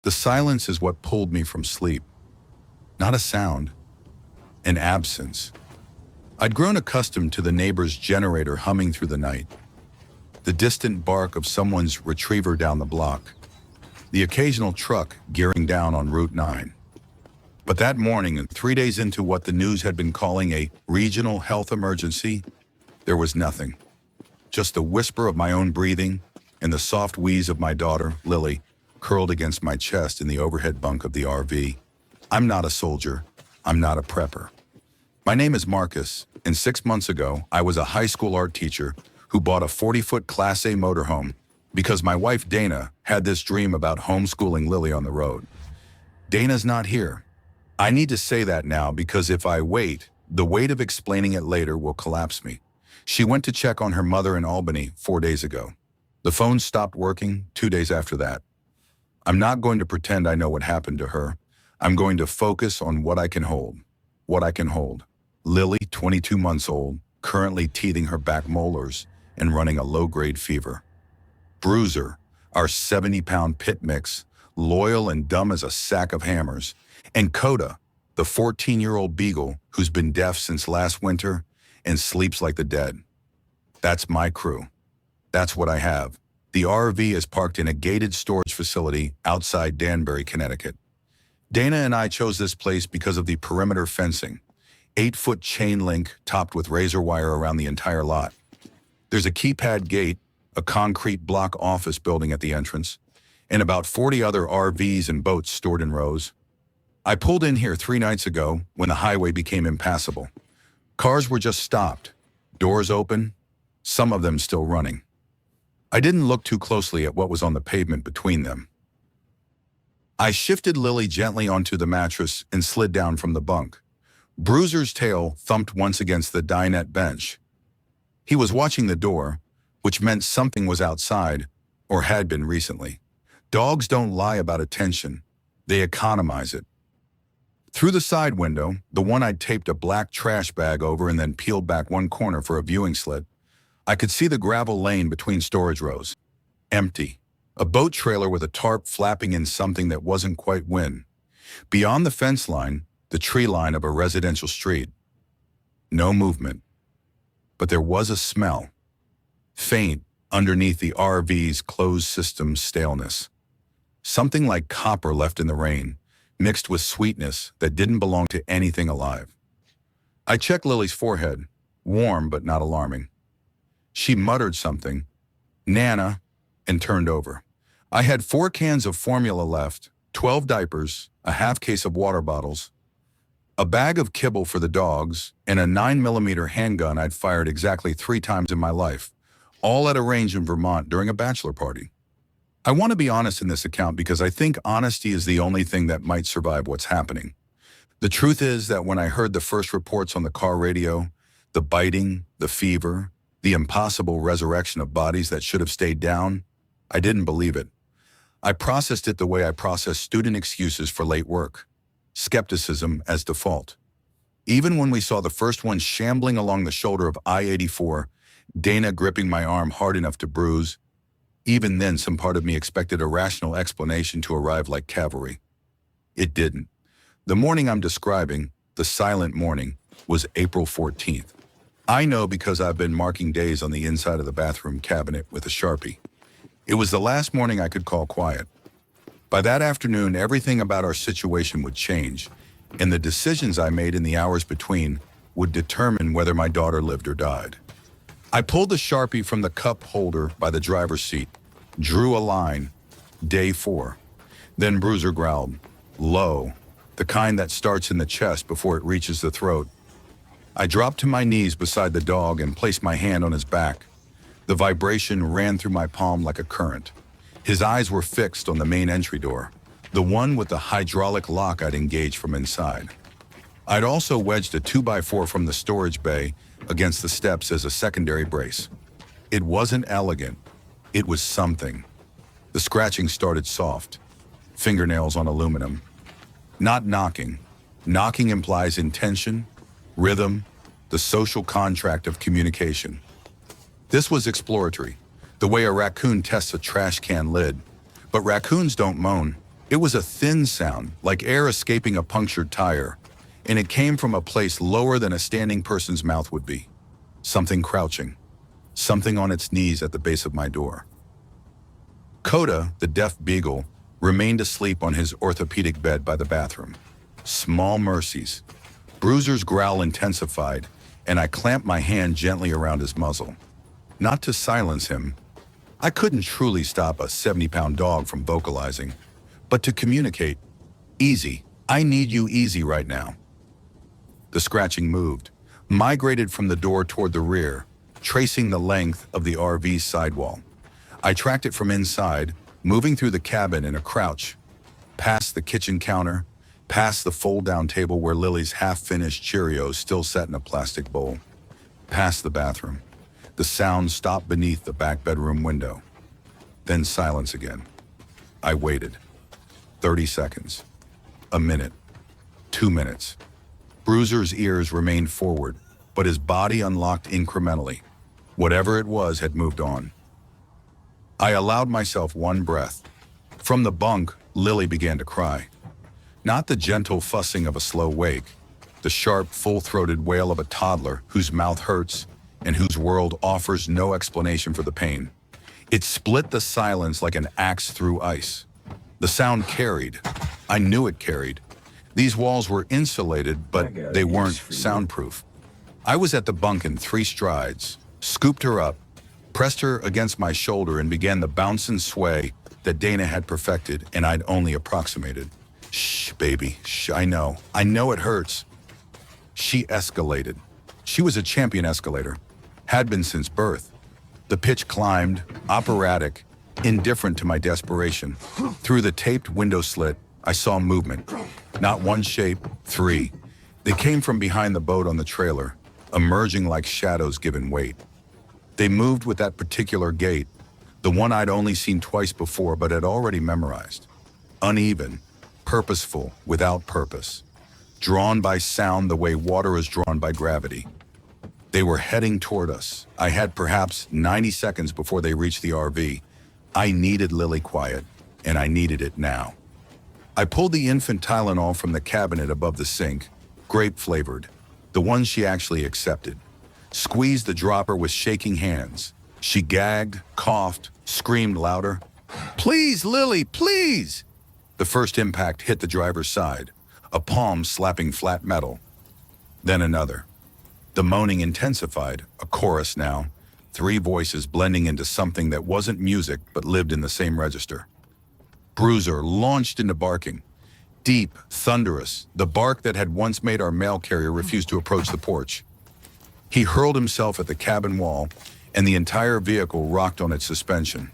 The silence is what pulled me from sleep. Not a sound, an absence. I'd grown accustomed to the neighbor's generator humming through the night, the distant bark of someone's retriever down the block, the occasional truck gearing down on Route 9. But that morning, and 3 days into what the news had been calling a regional health emergency, there was nothing. Just the whisper of my own breathing and the soft wheeze of my daughter, Lily, curled against my chest in the overhead bunk of the RV. I'm not a soldier. I'm not a prepper. My name is Marcus, and 6 months ago, I was a high school art teacher who bought a 40-foot Class A motorhome because my wife, Dana, had this dream about homeschooling Lily on the road. Dana's not here. I need to say that now because if I wait, the weight of explaining it later will collapse me. She went to check on her mother in Albany 4 days ago. The phone stopped working 2 days after that. I'm not going to pretend I know what happened to her. I'm going to focus on what I can hold. What I can hold. Lily, 22 months old, currently teething her back molars and running a low-grade fever. Bruiser, our 70-pound pit mix, loyal and dumb as a sack of hammers. And Coda, the 14-year-old beagle who's been deaf since last winter and sleeps like the dead. That's my crew. That's what I have. The RV is parked in a gated storage facility outside Danbury, Connecticut. Dana and I chose this place because of the perimeter fencing, 8-foot chain link topped with razor wire around the entire lot. There's a keypad gate, a concrete block office building at the entrance, and about 40 other RVs and boats stored in rows. I pulled in here 3 nights ago when the highway became impassable. Cars were just stopped, doors open, some of them still running. I didn't look too closely at what was on the pavement between them. I shifted Lily gently onto the mattress and slid down from the bunk. Bruiser's tail thumped once against the dinette bench. He was watching the door, which meant something was outside, or had been recently. Dogs don't lie about attention. They economize it. Through the side window, the one I'd taped a black trash bag over and then peeled back one corner for a viewing slit, I could see the gravel lane between storage rows. Empty. A boat trailer with a tarp flapping in something that wasn't quite wind. Beyond the fence line, the tree line of a residential street. No movement. But there was a smell. Faint underneath the RV's closed system staleness. Something like copper left in the rain, mixed with sweetness that didn't belong to anything alive. I checked Lily's forehead, warm but not alarming. She muttered something, "Nana," and turned over. I had 4 cans of formula left, 12 diapers, a half case of water bottles, a bag of kibble for the dogs, and a 9mm handgun I'd fired exactly 3 times in my life, all at a range in Vermont during a bachelor party. I want to be honest in this account because I think honesty is the only thing that might survive what's happening. The truth is that when I heard the first reports on the car radio, the biting, the fever, the impossible resurrection of bodies that should have stayed down, I didn't believe it. I processed it the way I process student excuses for late work. Skepticism as default. Even when we saw the first one shambling along the shoulder of I-84, Dana gripping my arm hard enough to bruise, even then some part of me expected a rational explanation to arrive like cavalry. It didn't. The morning I'm describing, the silent morning, was April 14th. I know because I've been marking days on the inside of the bathroom cabinet with a Sharpie. It was the last morning I could call quiet. By that afternoon, everything about our situation would change, and the decisions I made in the hours between would determine whether my daughter lived or died. I pulled the Sharpie from the cup holder by the driver's seat, drew a line, day 4. Then Bruiser growled, low, the kind that starts in the chest before it reaches the throat. I dropped to my knees beside the dog and placed my hand on his back. The vibration ran through my palm like a current. His eyes were fixed on the main entry door, the one with the hydraulic lock I'd engaged from inside. I'd also wedged a 2x4 from the storage bay against the steps as a secondary brace. It wasn't elegant. It was something. The scratching started soft, fingernails on aluminum. Not knocking. Knocking implies intention, rhythm, the social contract of communication. This was exploratory, the way a raccoon tests a trash can lid. But raccoons don't moan. It was a thin sound, like air escaping a punctured tire, and it came from a place lower than a standing person's mouth would be. Something crouching, something on its knees at the base of my door. Coda, the deaf beagle, remained asleep on his orthopedic bed by the bathroom. Small mercies. Bruiser's growl intensified, and I clamped my hand gently around his muzzle. Not to silence him. I couldn't truly stop a 70-pound dog from vocalizing, but to communicate. Easy. I need you easy right now. The scratching moved, migrated from the door toward the rear, tracing the length of the RV's sidewall. I tracked it from inside, moving through the cabin in a crouch, past the kitchen counter, past the fold-down table where Lily's half-finished Cheerios still sat in a plastic bowl, past the bathroom. The sound stopped beneath the back bedroom window. Then silence again. I waited. 30 seconds. A minute. 2 minutes. Bruiser's ears remained forward, but his body unlocked incrementally. Whatever it was had moved on. I allowed myself one breath. From the bunk, Lily began to cry. Not the gentle fussing of a slow wake, the sharp, full-throated wail of a toddler whose mouth hurts and whose world offers no explanation for the pain. It split the silence like an axe through ice. The sound carried. I knew it carried. These walls were insulated, but they weren't soundproof. I was at the bunk in 3 strides, scooped her up, pressed her against my shoulder, and began the bounce and sway that Dana had perfected and I'd only approximated. Shh, baby, shh, I know it hurts. She escalated. She was a champion escalator, had been since birth. The pitch climbed, operatic, indifferent to my desperation. Through the taped window slit, I saw movement. Not one shape, 3. They came from behind the boat on the trailer, emerging like shadows given weight. They moved with that particular gait, the one I'd only seen twice before but had already memorized. Uneven, purposeful, without purpose. Drawn by sound the way water is drawn by gravity. They were heading toward us. I had perhaps 90 seconds before they reached the RV. I needed Lily quiet, and I needed it now. I pulled the infant Tylenol from the cabinet above the sink, grape-flavored, the one she actually accepted. Squeezed the dropper with shaking hands. She gagged, coughed, screamed louder. "Please, Lily, please!" The first impact hit the driver's side, a palm slapping flat metal. Then another. The moaning intensified, a chorus now, 3 voices blending into something that wasn't music but lived in the same register. Bruiser launched into barking. Deep, thunderous, the bark that had once made our mail carrier refuse to approach the porch. He hurled himself at the cabin wall, and the entire vehicle rocked on its suspension.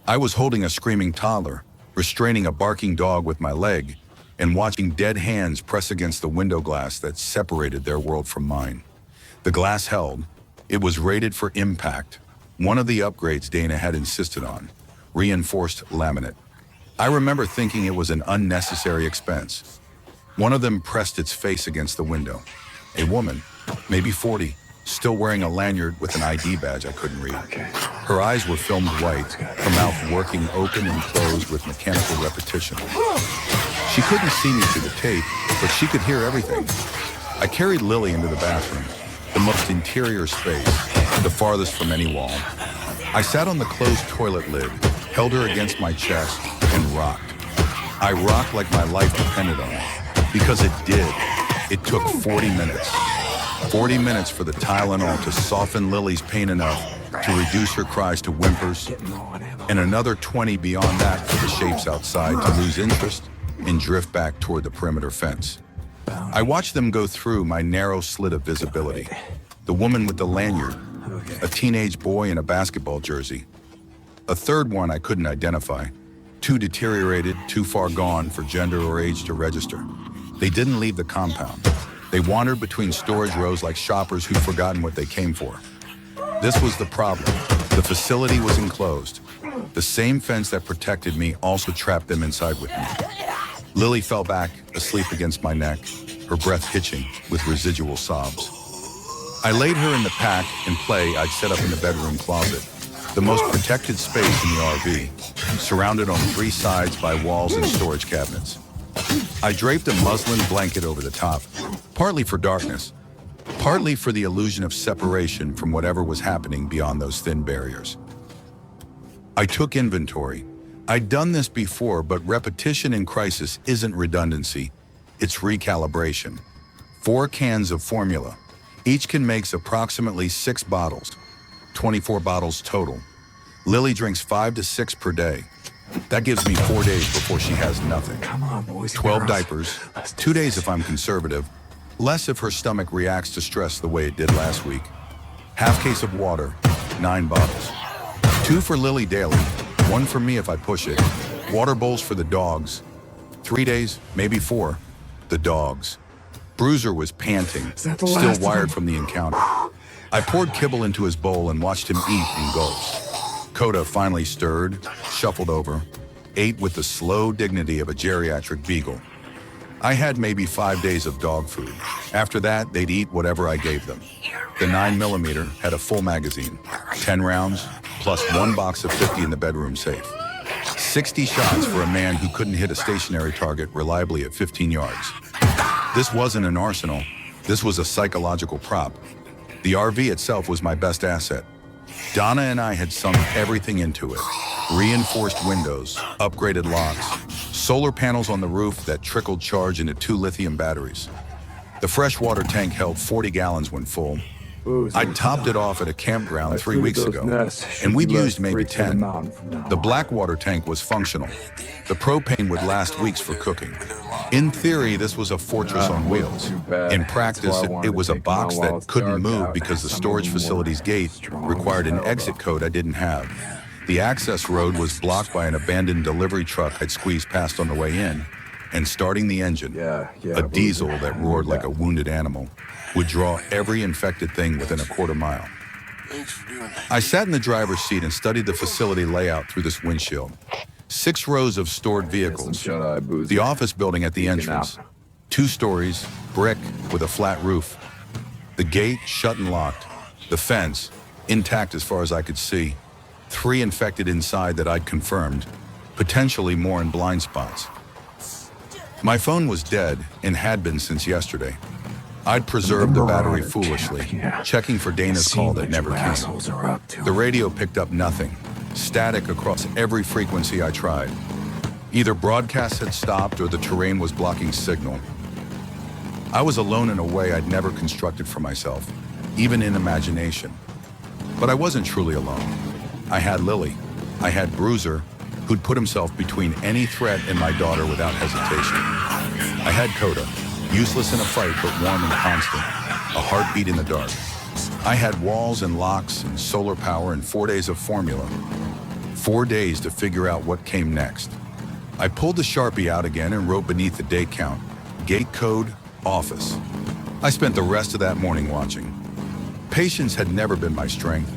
I was holding a screaming toddler, restraining a barking dog with my leg, and watching dead hands press against the window glass that separated their world from mine. The glass held. It was rated for impact, one of the upgrades Dana had insisted on, reinforced laminate. I remember thinking it was an unnecessary expense. One of them pressed its face against the window. A woman, maybe 40, still wearing a lanyard with an ID badge I couldn't read. Her eyes were filmed white, her mouth working open and closed with mechanical repetition. She couldn't see me through the tape, but she could hear everything. I carried Lily into the bathroom, the most interior space, the farthest from any wall. I sat on the closed toilet lid, held her against my chest, and rocked. I rocked like my life depended on it, because it did. It took 40 minutes. 40 minutes for the Tylenol to soften Lily's pain enough to reduce her cries to whimpers, and another 20 beyond that for the shapes outside to lose interest and drift back toward the perimeter fence. I watched them go through my narrow slit of visibility. The woman with the lanyard, a teenage boy in a basketball jersey. A third one I couldn't identify, too deteriorated, too far gone for gender or age to register. They didn't leave the compound. They wandered between storage rows like shoppers who'd forgotten what they came for. This was the problem. The facility was enclosed. The same fence that protected me also trapped them inside with me. Lily fell back, asleep against my neck, her breath hitching with residual sobs. I laid her in the pack and play I'd set up in the bedroom closet. the most protected space in the RV, surrounded on three sides by walls and storage cabinets. I draped a muslin blanket over the top, partly for darkness, partly for the illusion of separation from whatever was happening beyond those thin barriers. I took inventory. I'd done this before, but repetition in crisis isn't redundancy, it's recalibration. 4 cans of formula. Each can make approximately 6 bottles, 24 bottles total. Lily drinks 5 to 6 per day. That gives me 4 days before she has nothing. Come on, boys. 12 diapers, 2 days if I'm conservative, less if her stomach reacts to stress the way it did last week. Half case of water, 9 bottles. 2 for Lily daily, 1 for me if I push it. Water bowls for the dogs. 3 days, maybe 4. The dogs. Bruiser was panting, still wired from the encounter. I poured kibble into his bowl and watched him eat in gulps. Coda finally stirred, shuffled over, ate with the slow dignity of a geriatric beagle. I had maybe 5 days of dog food. After that, they'd eat whatever I gave them. The 9mm had a full magazine, 10 rounds, plus 1 box of 50 in the bedroom safe. 60 shots for a man who couldn't hit a stationary target reliably at 15 yards. This wasn't an arsenal. This was a psychological prop. The RV itself was my best asset. Donna and I had sunk everything into it. Reinforced windows, upgraded locks, solar panels on the roof that trickled charge into 2 lithium batteries. The freshwater tank held 40 gallons when full. I topped it off at a campground 3 weeks ago, and we'd used maybe 10. The blackwater tank was functional. The propane would last weeks for cooking. In theory, this was a fortress on wheels. In practice, it was a box that couldn't move because the storage facility's gate required an exit code I didn't have. The access road was blocked by an abandoned delivery truck I'd squeezed past on the way in, and starting the engine, a diesel that roared like a wounded animal, would draw every infected thing within a quarter mile. I sat in the driver's seat and studied the facility layout through this windshield. 6 rows of stored vehicles, the office building at the entrance, 2 stories, brick with a flat roof, the gate shut and locked, the fence intact as far as I could see, 3 infected inside that I'd confirmed, potentially more in blind spots. My phone was dead and had been since yesterday. I'd preserved the battery foolishly, checking for Dana's call that never came. The radio picked up nothing, static across every frequency I tried. Either broadcasts had stopped or the terrain was blocking signal. I was alone in a way I'd never constructed for myself, even in imagination. But I wasn't truly alone. I had Lily. I had Bruiser, who'd put himself between any threat and my daughter without hesitation. I had Coda, useless in a fight but warm and constant, a heartbeat in the dark. I had walls and locks and solar power and 4 days of formula. 4 days to figure out what came next. I pulled the Sharpie out again and wrote beneath the date count, gate code, office. I spent the rest of that morning watching. Patience had never been my strength.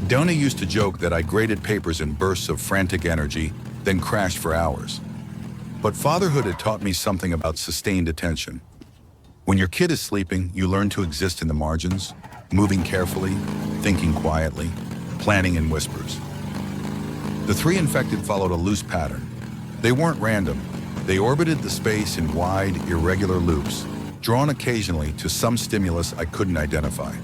Donna used to joke that I graded papers in bursts of frantic energy, then crashed for hours. But fatherhood had taught me something about sustained attention. When your kid is sleeping, you learn to exist in the margins, moving carefully, thinking quietly, planning in whispers. The 3 infected followed a loose pattern. They weren't random. They orbited the space in wide, irregular loops, drawn occasionally to some stimulus I couldn't identify.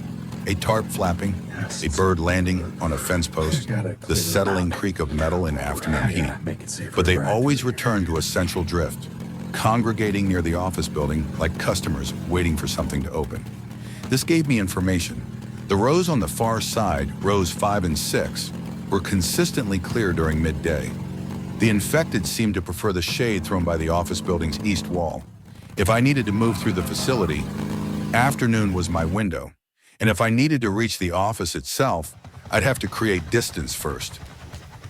A tarp flapping, a bird landing on a fence post, the settling creak of metal in afternoon heat. But they always returned to a central drift, congregating near the office building like customers waiting for something to open. This gave me information. The rows on the far side, rows 5 and 6, were consistently clear during midday. The infected seemed to prefer the shade thrown by the office building's east wall. If I needed to move through the facility, afternoon was my window. And if I needed to reach the office itself, I'd have to create distance first.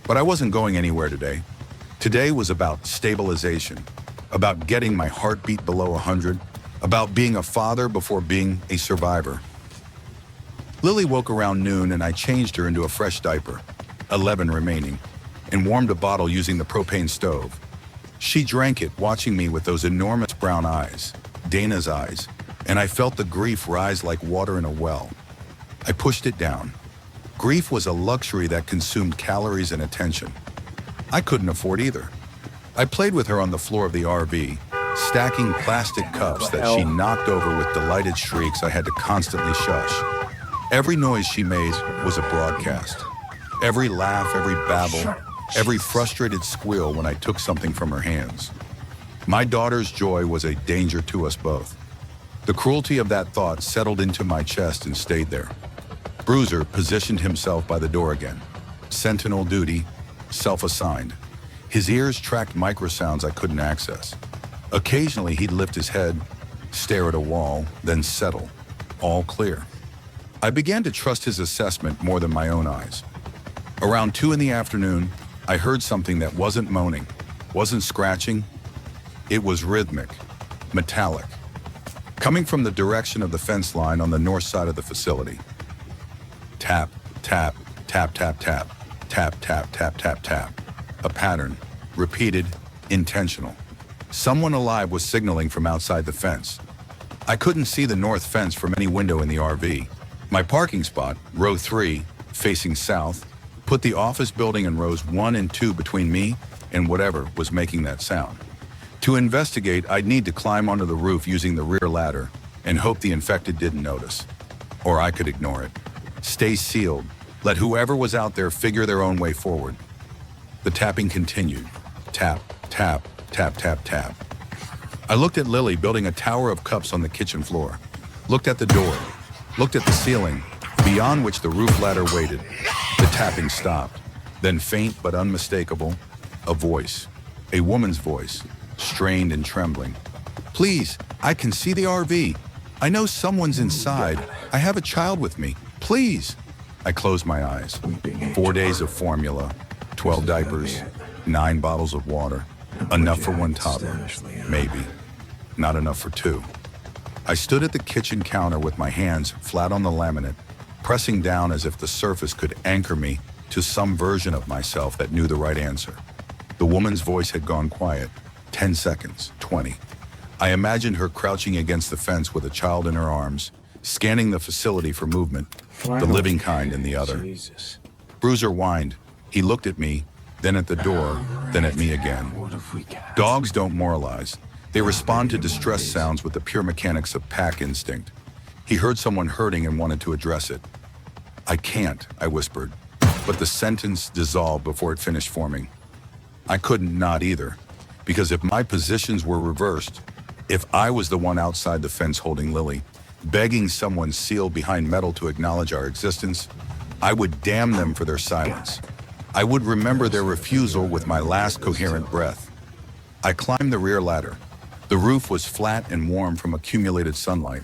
But I wasn't going anywhere today. Today was about stabilization, about getting my heartbeat below 100, about being a father before being a survivor. Lily woke around noon and I changed her into a fresh diaper, 11 remaining, and warmed a bottle using the propane stove. She drank it, watching me with those enormous brown eyes, Dana's eyes, and I felt the grief rise like water in a well. I pushed it down. Grief was a luxury that consumed calories and attention. I couldn't afford either. I played with her on the floor of the RV, stacking plastic cups that she knocked over with delighted shrieks I had to constantly shush. Every noise she made was a broadcast. Every laugh, every babble, every frustrated squeal when I took something from her hands. My daughter's joy was a danger to us both. The cruelty of that thought settled into my chest and stayed there. Bruiser positioned himself by the door again. Sentinel duty, self-assigned. His ears tracked microsounds I couldn't access. Occasionally he'd lift his head, stare at a wall, then settle. All clear. I began to trust his assessment more than my own eyes. Around 2 in the afternoon, I heard something that wasn't moaning, wasn't scratching. It was rhythmic, metallic, coming from the direction of the fence line on the north side of the facility. Tap, tap, tap, tap, tap, tap, tap, tap, tap, tap. A pattern, repeated, intentional. Someone alive was signaling from outside the fence. I couldn't see the north fence from any window in the RV. My parking spot, row 3, facing south, put the office building in rows 1 and 2 between me and whatever was making that sound. To investigate, I'd need to climb onto the roof using the rear ladder and hope the infected didn't notice. Or I could ignore it. Stay sealed. Let whoever was out there figure their own way forward. The tapping continued. Tap, tap, tap, tap, tap. I looked at Lily building a tower of cups on the kitchen floor. Looked at the door. Looked at the ceiling, beyond which the roof ladder waited. The tapping stopped. Then faint but unmistakable, a voice. A woman's voice. Strained and trembling. Please, I can see the RV. I know someone's inside. I have a child with me. Please. I closed my eyes. 4 days of formula, 12 diapers, 9 bottles of water. Enough for 1 toddler. Maybe. Not enough for 2. I stood at the kitchen counter with my hands flat on the laminate, pressing down as if the surface could anchor me to some version of myself that knew the right answer. The woman's voice had gone quiet. 10 seconds, 20. I imagined her crouching against the fence with a child in her arms, scanning the facility for movement, the living kind in the other. Jesus. Bruiser whined. He looked at me, then at the door, then at me again. Dogs don't moralize. They respond to distress sounds with the pure mechanics of pack instinct. He heard someone hurting and wanted to address it. I can't, I whispered, but the sentence dissolved before it finished forming. I couldn't nod either. Because if my positions were reversed, if I was the one outside the fence holding Lily, begging someone sealed behind metal to acknowledge our existence, I would damn them for their silence. I would remember their refusal with my last coherent breath. I climbed the rear ladder. The roof was flat and warm from accumulated sunlight.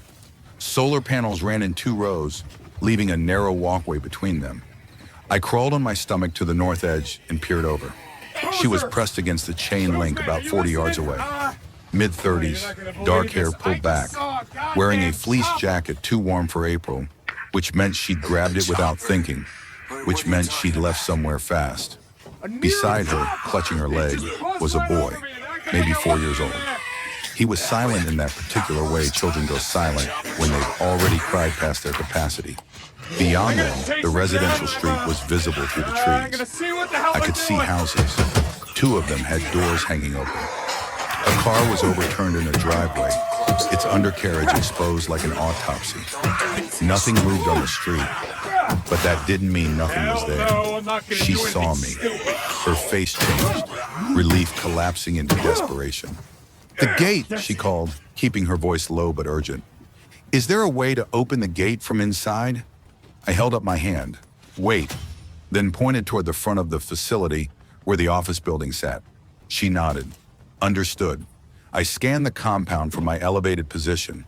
Solar panels ran in 2 rows, leaving a narrow walkway between them. I crawled on my stomach to the north edge and peered over. She was pressed against the chain link about 40 yards away. Mid-30s, dark hair pulled back, wearing a fleece jacket too warm for April, which meant she'd grabbed it without thinking, which meant she'd left somewhere fast. Beside her, clutching her leg, was a boy, maybe 4 years old. He was silent in that particular way children go silent when they've already cried past their capacity. Beyond them, the residential street was visible through the trees. I could see houses. 2 of them had doors hanging open. A car was overturned in a driveway, its undercarriage exposed like an autopsy. Nothing moved on the street, but that didn't mean nothing was there. She saw me. Her face changed, relief collapsing into desperation. The gate, she called, keeping her voice low but urgent. Is there a way to open the gate from inside? I held up my hand. Wait, then pointed toward the front of the facility where the office building sat. She nodded. Understood. I scanned the compound from my elevated position.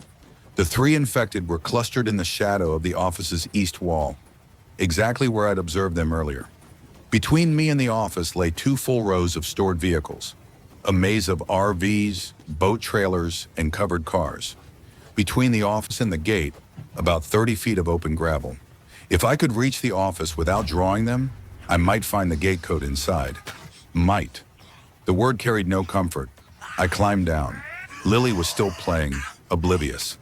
The 3 infected were clustered in the shadow of the office's east wall, exactly where I'd observed them earlier. Between me and the office lay 2 full rows of stored vehicles, a maze of RVs, boat trailers, and covered cars. Between the office and the gate, about 30 feet of open gravel. If I could reach the office without drawing them, I might find the gate code inside. Might. The word carried no comfort. I climbed down. Lily was still playing, oblivious.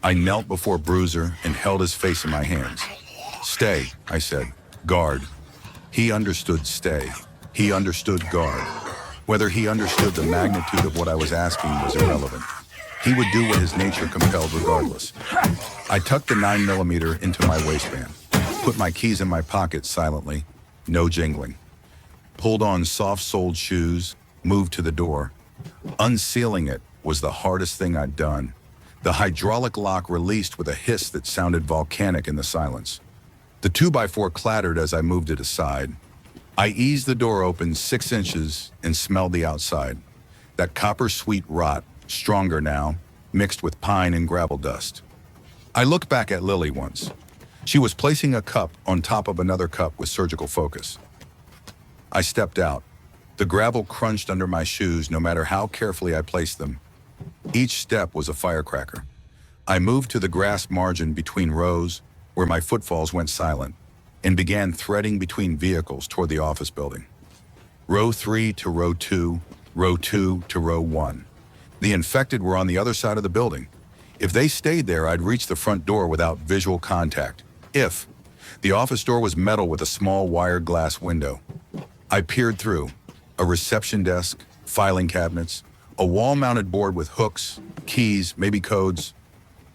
I knelt before Bruiser and held his face in my hands. Stay, I said. Guard. He understood stay. He understood guard. Whether he understood the magnitude of what I was asking was irrelevant. He would do what his nature compelled regardless. I tucked the 9mm into my waistband, put my keys in my pocket silently, no jingling. Pulled on soft-soled shoes, moved to the door. Unsealing it was the hardest thing I'd done. The hydraulic lock released with a hiss that sounded volcanic in the silence. The 2x4 clattered as I moved it aside. I eased the door open 6 inches and smelled the outside. That copper-sweet rot, stronger now, mixed with pine and gravel dust. I looked back at Lily once. She was placing a cup on top of another cup with surgical focus. I stepped out. The gravel crunched under my shoes no matter how carefully I placed them. Each step was a firecracker. I moved to the grass margin between rows, where my footfalls went silent, and began threading between vehicles toward the office building. Row 3 to row 2, row 2 to row 1. The infected were on the other side of the building. If they stayed there, I'd reach the front door without visual contact. If the office door was metal with a small wired glass window. I peered through. A reception desk, filing cabinets, a wall-mounted board with hooks, keys, maybe codes.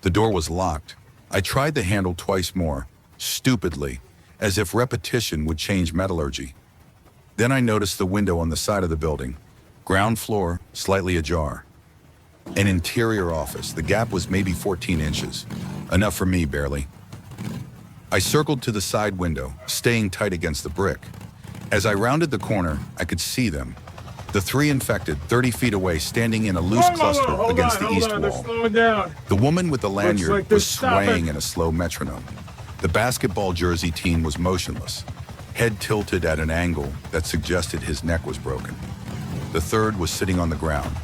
The door was locked. I tried the handle twice more, stupidly, as if repetition would change metallurgy. Then I noticed the window on the side of the building, ground floor, slightly ajar. An interior office, the gap was maybe 14 inches, enough for me barely. I circled to the side window, staying tight against the brick. As I rounded the corner, I could see them. The 3 infected, 30 feet away, standing in a loose cluster against the east wall. The woman with the lanyard was swaying in a slow metronome. The basketball jersey teen was motionless, head tilted at an angle that suggested his neck was broken. The third was sitting on the ground,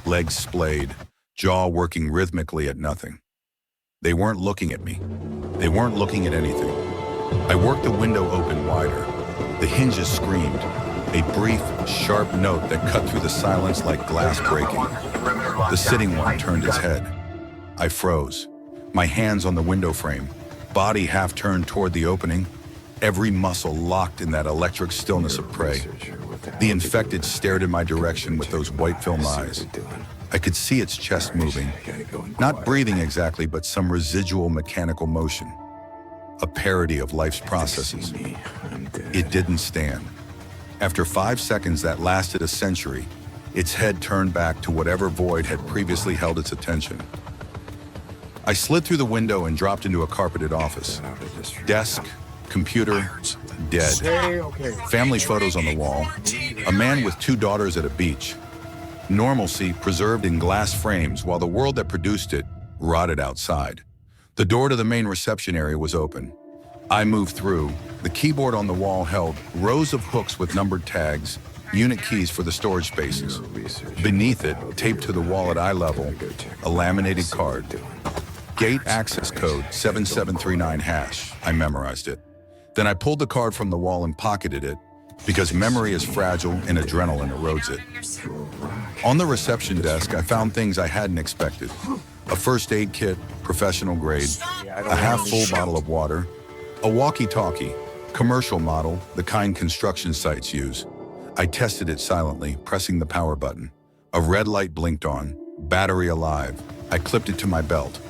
legs splayed, jaw working rhythmically at nothing. They weren't looking at me. They weren't looking at anything. I worked the window open wider. The hinges screamed, a brief, sharp note that cut through the silence like glass breaking. The sitting one turned his head. I froze, my hands on the window frame, body half turned toward the opening, every muscle locked in that electric stillness of prey. The infected stared in my direction with those white film eyes. I could see its chest moving, not breathing exactly, but some residual mechanical motion. A parody of life's processes. It didn't stand. After 5 seconds that lasted a century, its head turned back to whatever void had previously held its attention. I slid through the window and dropped into a carpeted office. Desk, computer, dead. Family photos on the wall. A man with 2 daughters at a beach. Normalcy preserved in glass frames while the world that produced it rotted outside. The door to the main reception area was open. I moved through. The keyboard on the wall held rows of hooks with numbered tags, unit keys for the storage spaces. Beneath it, taped to the wall at eye level, a laminated card. Gate access code 7739 hash. I memorized it. Then I pulled the card from the wall and pocketed it, because memory is fragile and adrenaline erodes it. On the reception desk, I found things I hadn't expected. A first aid kit, professional grade, a half-full bottle of water, a walkie-talkie, commercial model, the kind construction sites use. I tested it silently, pressing the power button. A red light blinked on, battery alive. I clipped it to my belt.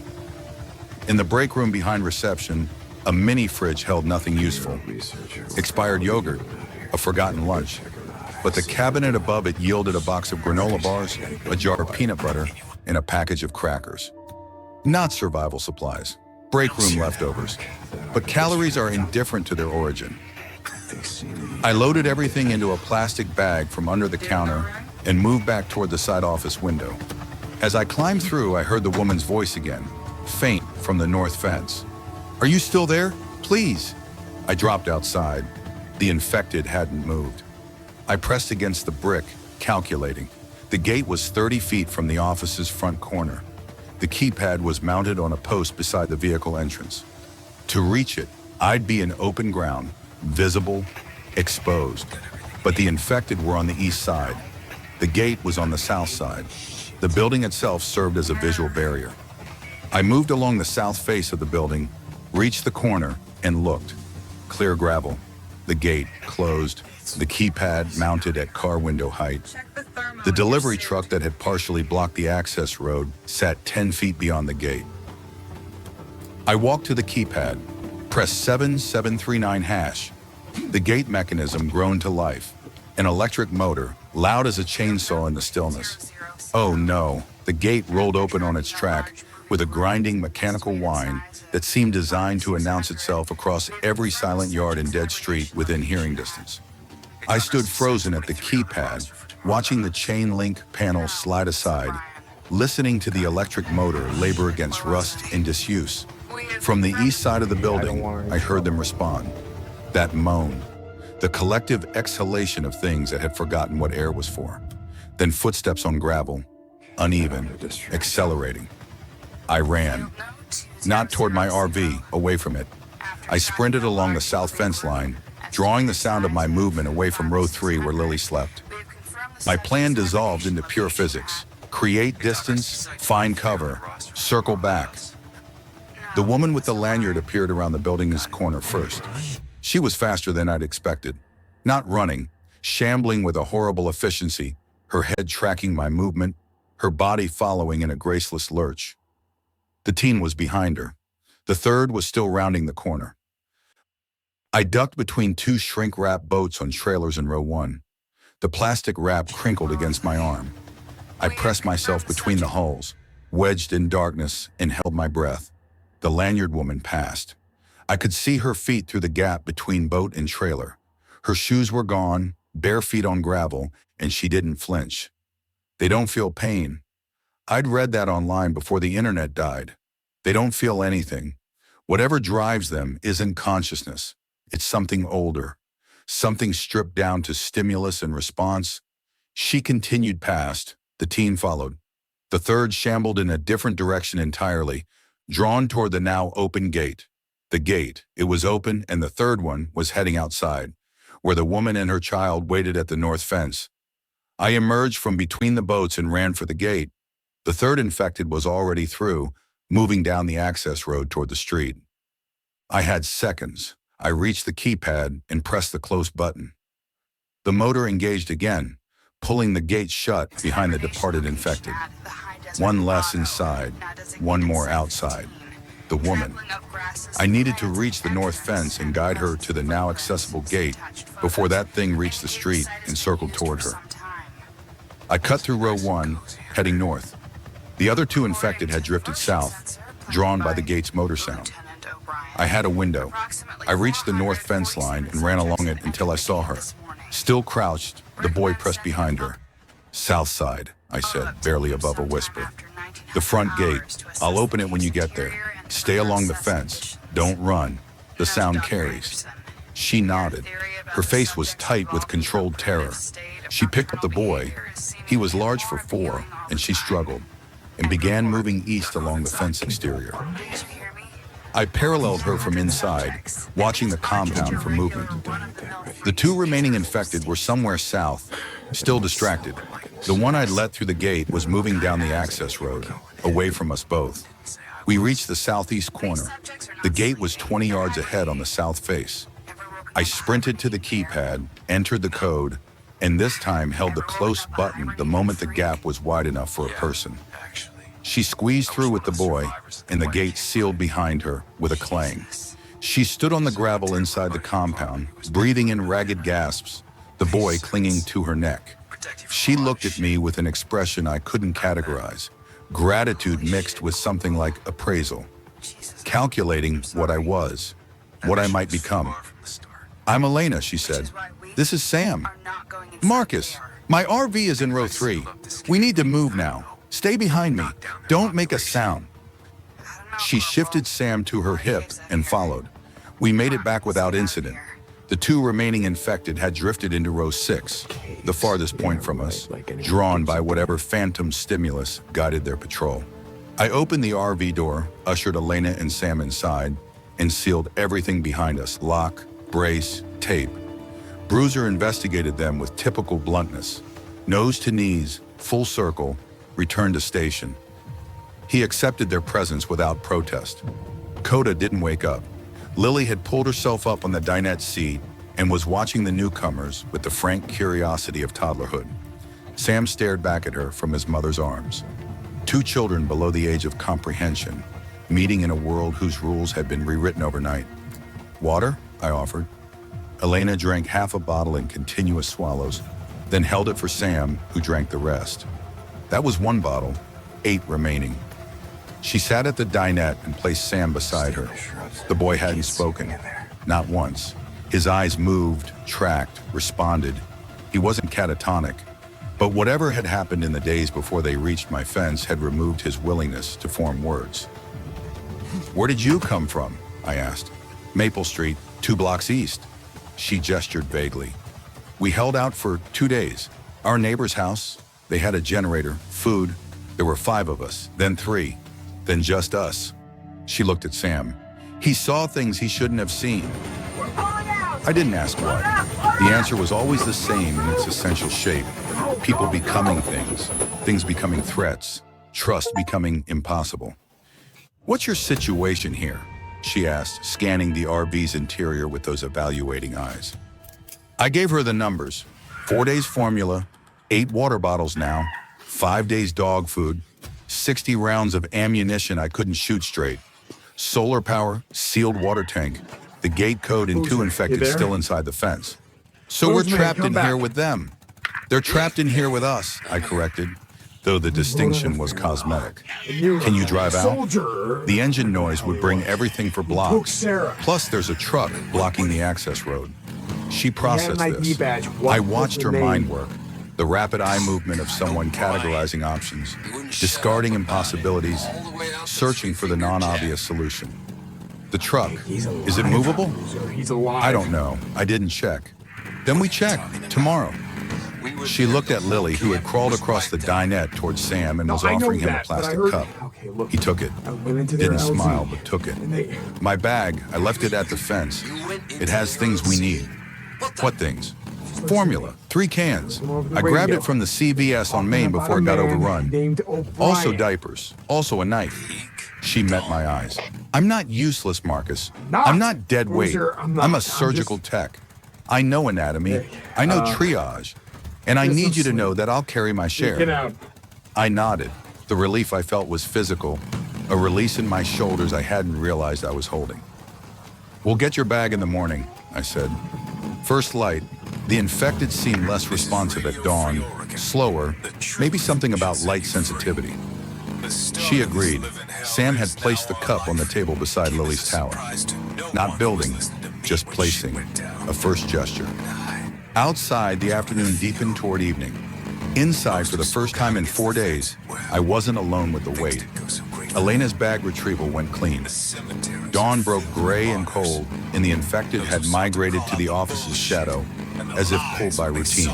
In the break room behind reception, a mini fridge held nothing useful. Expired yogurt, a forgotten lunch. But the cabinet above it yielded a box of granola bars, a jar of peanut butter, and a package of crackers. Not survival supplies, break room leftovers, but calories are indifferent to their origin. I loaded everything into a plastic bag from under the counter and moved back toward the side office window. As I climbed through, I heard the woman's voice again, faint from the north fence. "Are you still there? Please." I dropped outside. The infected hadn't moved. I pressed against the brick, calculating. The gate was 30 feet from the office's front corner. The keypad was mounted on a post beside the vehicle entrance. To reach it, I'd be in open ground, visible, exposed. But the infected were on the east side. The gate was on the south side. The building itself served as a visual barrier. I moved along the south face of the building, reached the corner, and looked. Clear gravel. The gate closed, the keypad mounted at car window height. The delivery truck that had partially blocked the access road sat 10 feet beyond the gate. I walked to the keypad, pressed 7739 hash. The gate mechanism groaned to life. An electric motor, loud as a chainsaw in the stillness. Oh no, the gate rolled open on its track with a grinding mechanical whine that seemed designed to announce itself across every silent yard and dead street within hearing distance. I stood frozen at the keypad, watching the chain link panel slide aside, listening to the electric motor labor against rust and disuse. From the east side of the building, I heard them respond. That moan, the collective exhalation of things that had forgotten what air was for. Then footsteps on gravel, uneven, accelerating. I ran, not toward my RV, away from it. I sprinted along the south fence line, drawing the sound of my movement away from row 3 where Lily slept. My plan dissolved into pure physics. Create distance, find cover, circle back. The woman with the lanyard appeared around the building's corner first. She was faster than I'd expected. Not running, shambling with a horrible efficiency, her head tracking my movement, her body following in a graceless lurch. The teen was behind her. The third was still rounding the corner. I ducked between 2 shrink-wrap boats on trailers in row 1. The plastic wrap crinkled against my arm. I pressed myself between the hulls, wedged in darkness, and held my breath. The lanyard woman passed. I could see her feet through the gap between boat and trailer. Her shoes were gone, bare feet on gravel, and she didn't flinch. They don't feel pain. I'd read that online before the internet died. They don't feel anything. Whatever drives them isn't consciousness. It's something older, something stripped down to stimulus and response. She continued past. The teen followed. The third shambled in a different direction entirely, drawn toward the now open gate. The gate, it was open, and the third one was heading outside, where the woman and her child waited at the north fence. I emerged from between the boats and ran for the gate. The third infected was already through, moving down the access road toward the street. I had seconds. I reached the keypad and pressed the close button. The motor engaged again, pulling the gate shut behind the departed infected. One less inside, one more outside. The woman. I needed to reach the north fence and guide her to the now accessible gate before that thing reached the street and circled toward her. I cut through row 1, heading north. The other 2 infected had drifted south, drawn by the gate's motor sound. I had a window. I reached the north fence line and ran along it until I saw her. Still crouched, the boy pressed behind her. South side, I said, barely above a whisper. The front gate. I'll open it when you get there. Stay along the fence. Don't run. The sound carries. She nodded. Her face was tight with controlled terror. She picked up the boy. He was large for 4, and she struggled, and began moving east along the fence exterior. I paralleled her from inside, watching the compound for movement. The 2 remaining infected were somewhere south, still distracted. The one I'd let through the gate was moving down the access road, away from us both. We reached the southeast corner. The gate was 20 yards ahead on the south face. I sprinted to the keypad, entered the code, and this time held the close button the moment the gap was wide enough for a person. She squeezed through with the boy, and the gate sealed behind her with a clang. She stood on the gravel inside the compound, breathing in ragged gasps, the boy clinging to her neck. She looked at me with an expression I couldn't categorize, gratitude mixed with something like appraisal, calculating what I was, what I might become. I'm Elena, she said. This is Sam. Marcus, my RV is in row 3. We need to move now. Stay behind me. Don't make a sound. She shifted Sam to her hip and followed. We made it back without incident. The 2 remaining infected had drifted into row 6, the farthest point from us, drawn by whatever phantom stimulus guided their patrol. I opened the RV door, ushered Elena and Sam inside, and sealed everything behind us: lock, brace, tape. Bruiser investigated them with typical bluntness. Nose to knees, full circle, returned to station. He accepted their presence without protest. Coda didn't wake up. Lily had pulled herself up on the dinette seat, and was watching the newcomers with the frank curiosity of toddlerhood. Sam stared back at her from his mother's arms. Two children below the age of comprehension, meeting in a world whose rules had been rewritten overnight. Water? I offered. Elena drank half a bottle in continuous swallows, then held it for Sam, who drank the rest. That was one bottle, 8 remaining. She sat at the dinette and placed Sam beside her. The boy hadn't spoken, not once. His eyes moved, tracked, responded. He wasn't catatonic, but whatever had happened in the days before they reached my fence had removed his willingness to form words. "Where did you come from?" I asked. "Maple Street, 2 blocks east." She gestured vaguely. "We held out for 2 days. Our neighbor's house, they had a generator, food. There were 5 of us, then 3, then just us." She looked at Sam. "He saw things he shouldn't have seen." I didn't ask what. The answer was always the same in its essential shape. People becoming things, things becoming threats, trust becoming impossible. "What's your situation here?" she asked, scanning the RV's interior with those evaluating eyes. I gave her the numbers. 4 days formula, 8 water bottles now, 5 days dog food, 60 rounds of ammunition I couldn't shoot straight, solar power, sealed water tank, the gate code, and 2 infected still inside the fence. "So we're trapped in here with them." "They're trapped in here with us," I corrected, though the distinction was cosmetic. "Can you drive out?" The engine noise would bring everything for blocks. Plus, there's a truck blocking the access road. She processed this. I watched her mind work, the rapid eye movement of someone categorizing options, discarding impossibilities, searching for the non-obvious solution. "The truck, is it movable?" "I don't know. I didn't check." "Then we check, tomorrow." She looked at Lily, who had crawled across the dinette towards Sam and was offering him a plastic cup. He took it. Didn't smile, but took it. "My bag, I left it at the fence. It has things we need." "What things?" "Formula, 3 cans. I grabbed it from the CVS on Main before it got overrun. Also diapers, also a knife." She met my eyes. "I'm not useless, Marcus. I'm not dead weight. I'm a surgical tech. I know anatomy. I know triage. And I need you to know that I'll carry my share." I nodded. The relief I felt was physical, a release in my shoulders I hadn't realized I was holding. "We'll get your bag in the morning," I said. First light, the infected seemed less responsive at dawn, slower, maybe something about light sensitivity. She agreed. Sam had placed the cup on the table beside Lily's tower. Not building, just placing, a first gesture. Outside, the afternoon deepened toward evening. Inside, for the first time in 4 days, I wasn't alone with the weight. Elena's bag retrieval went clean. Dawn broke gray and cold, and the infected had migrated to the office's shadow, as if pulled by routine.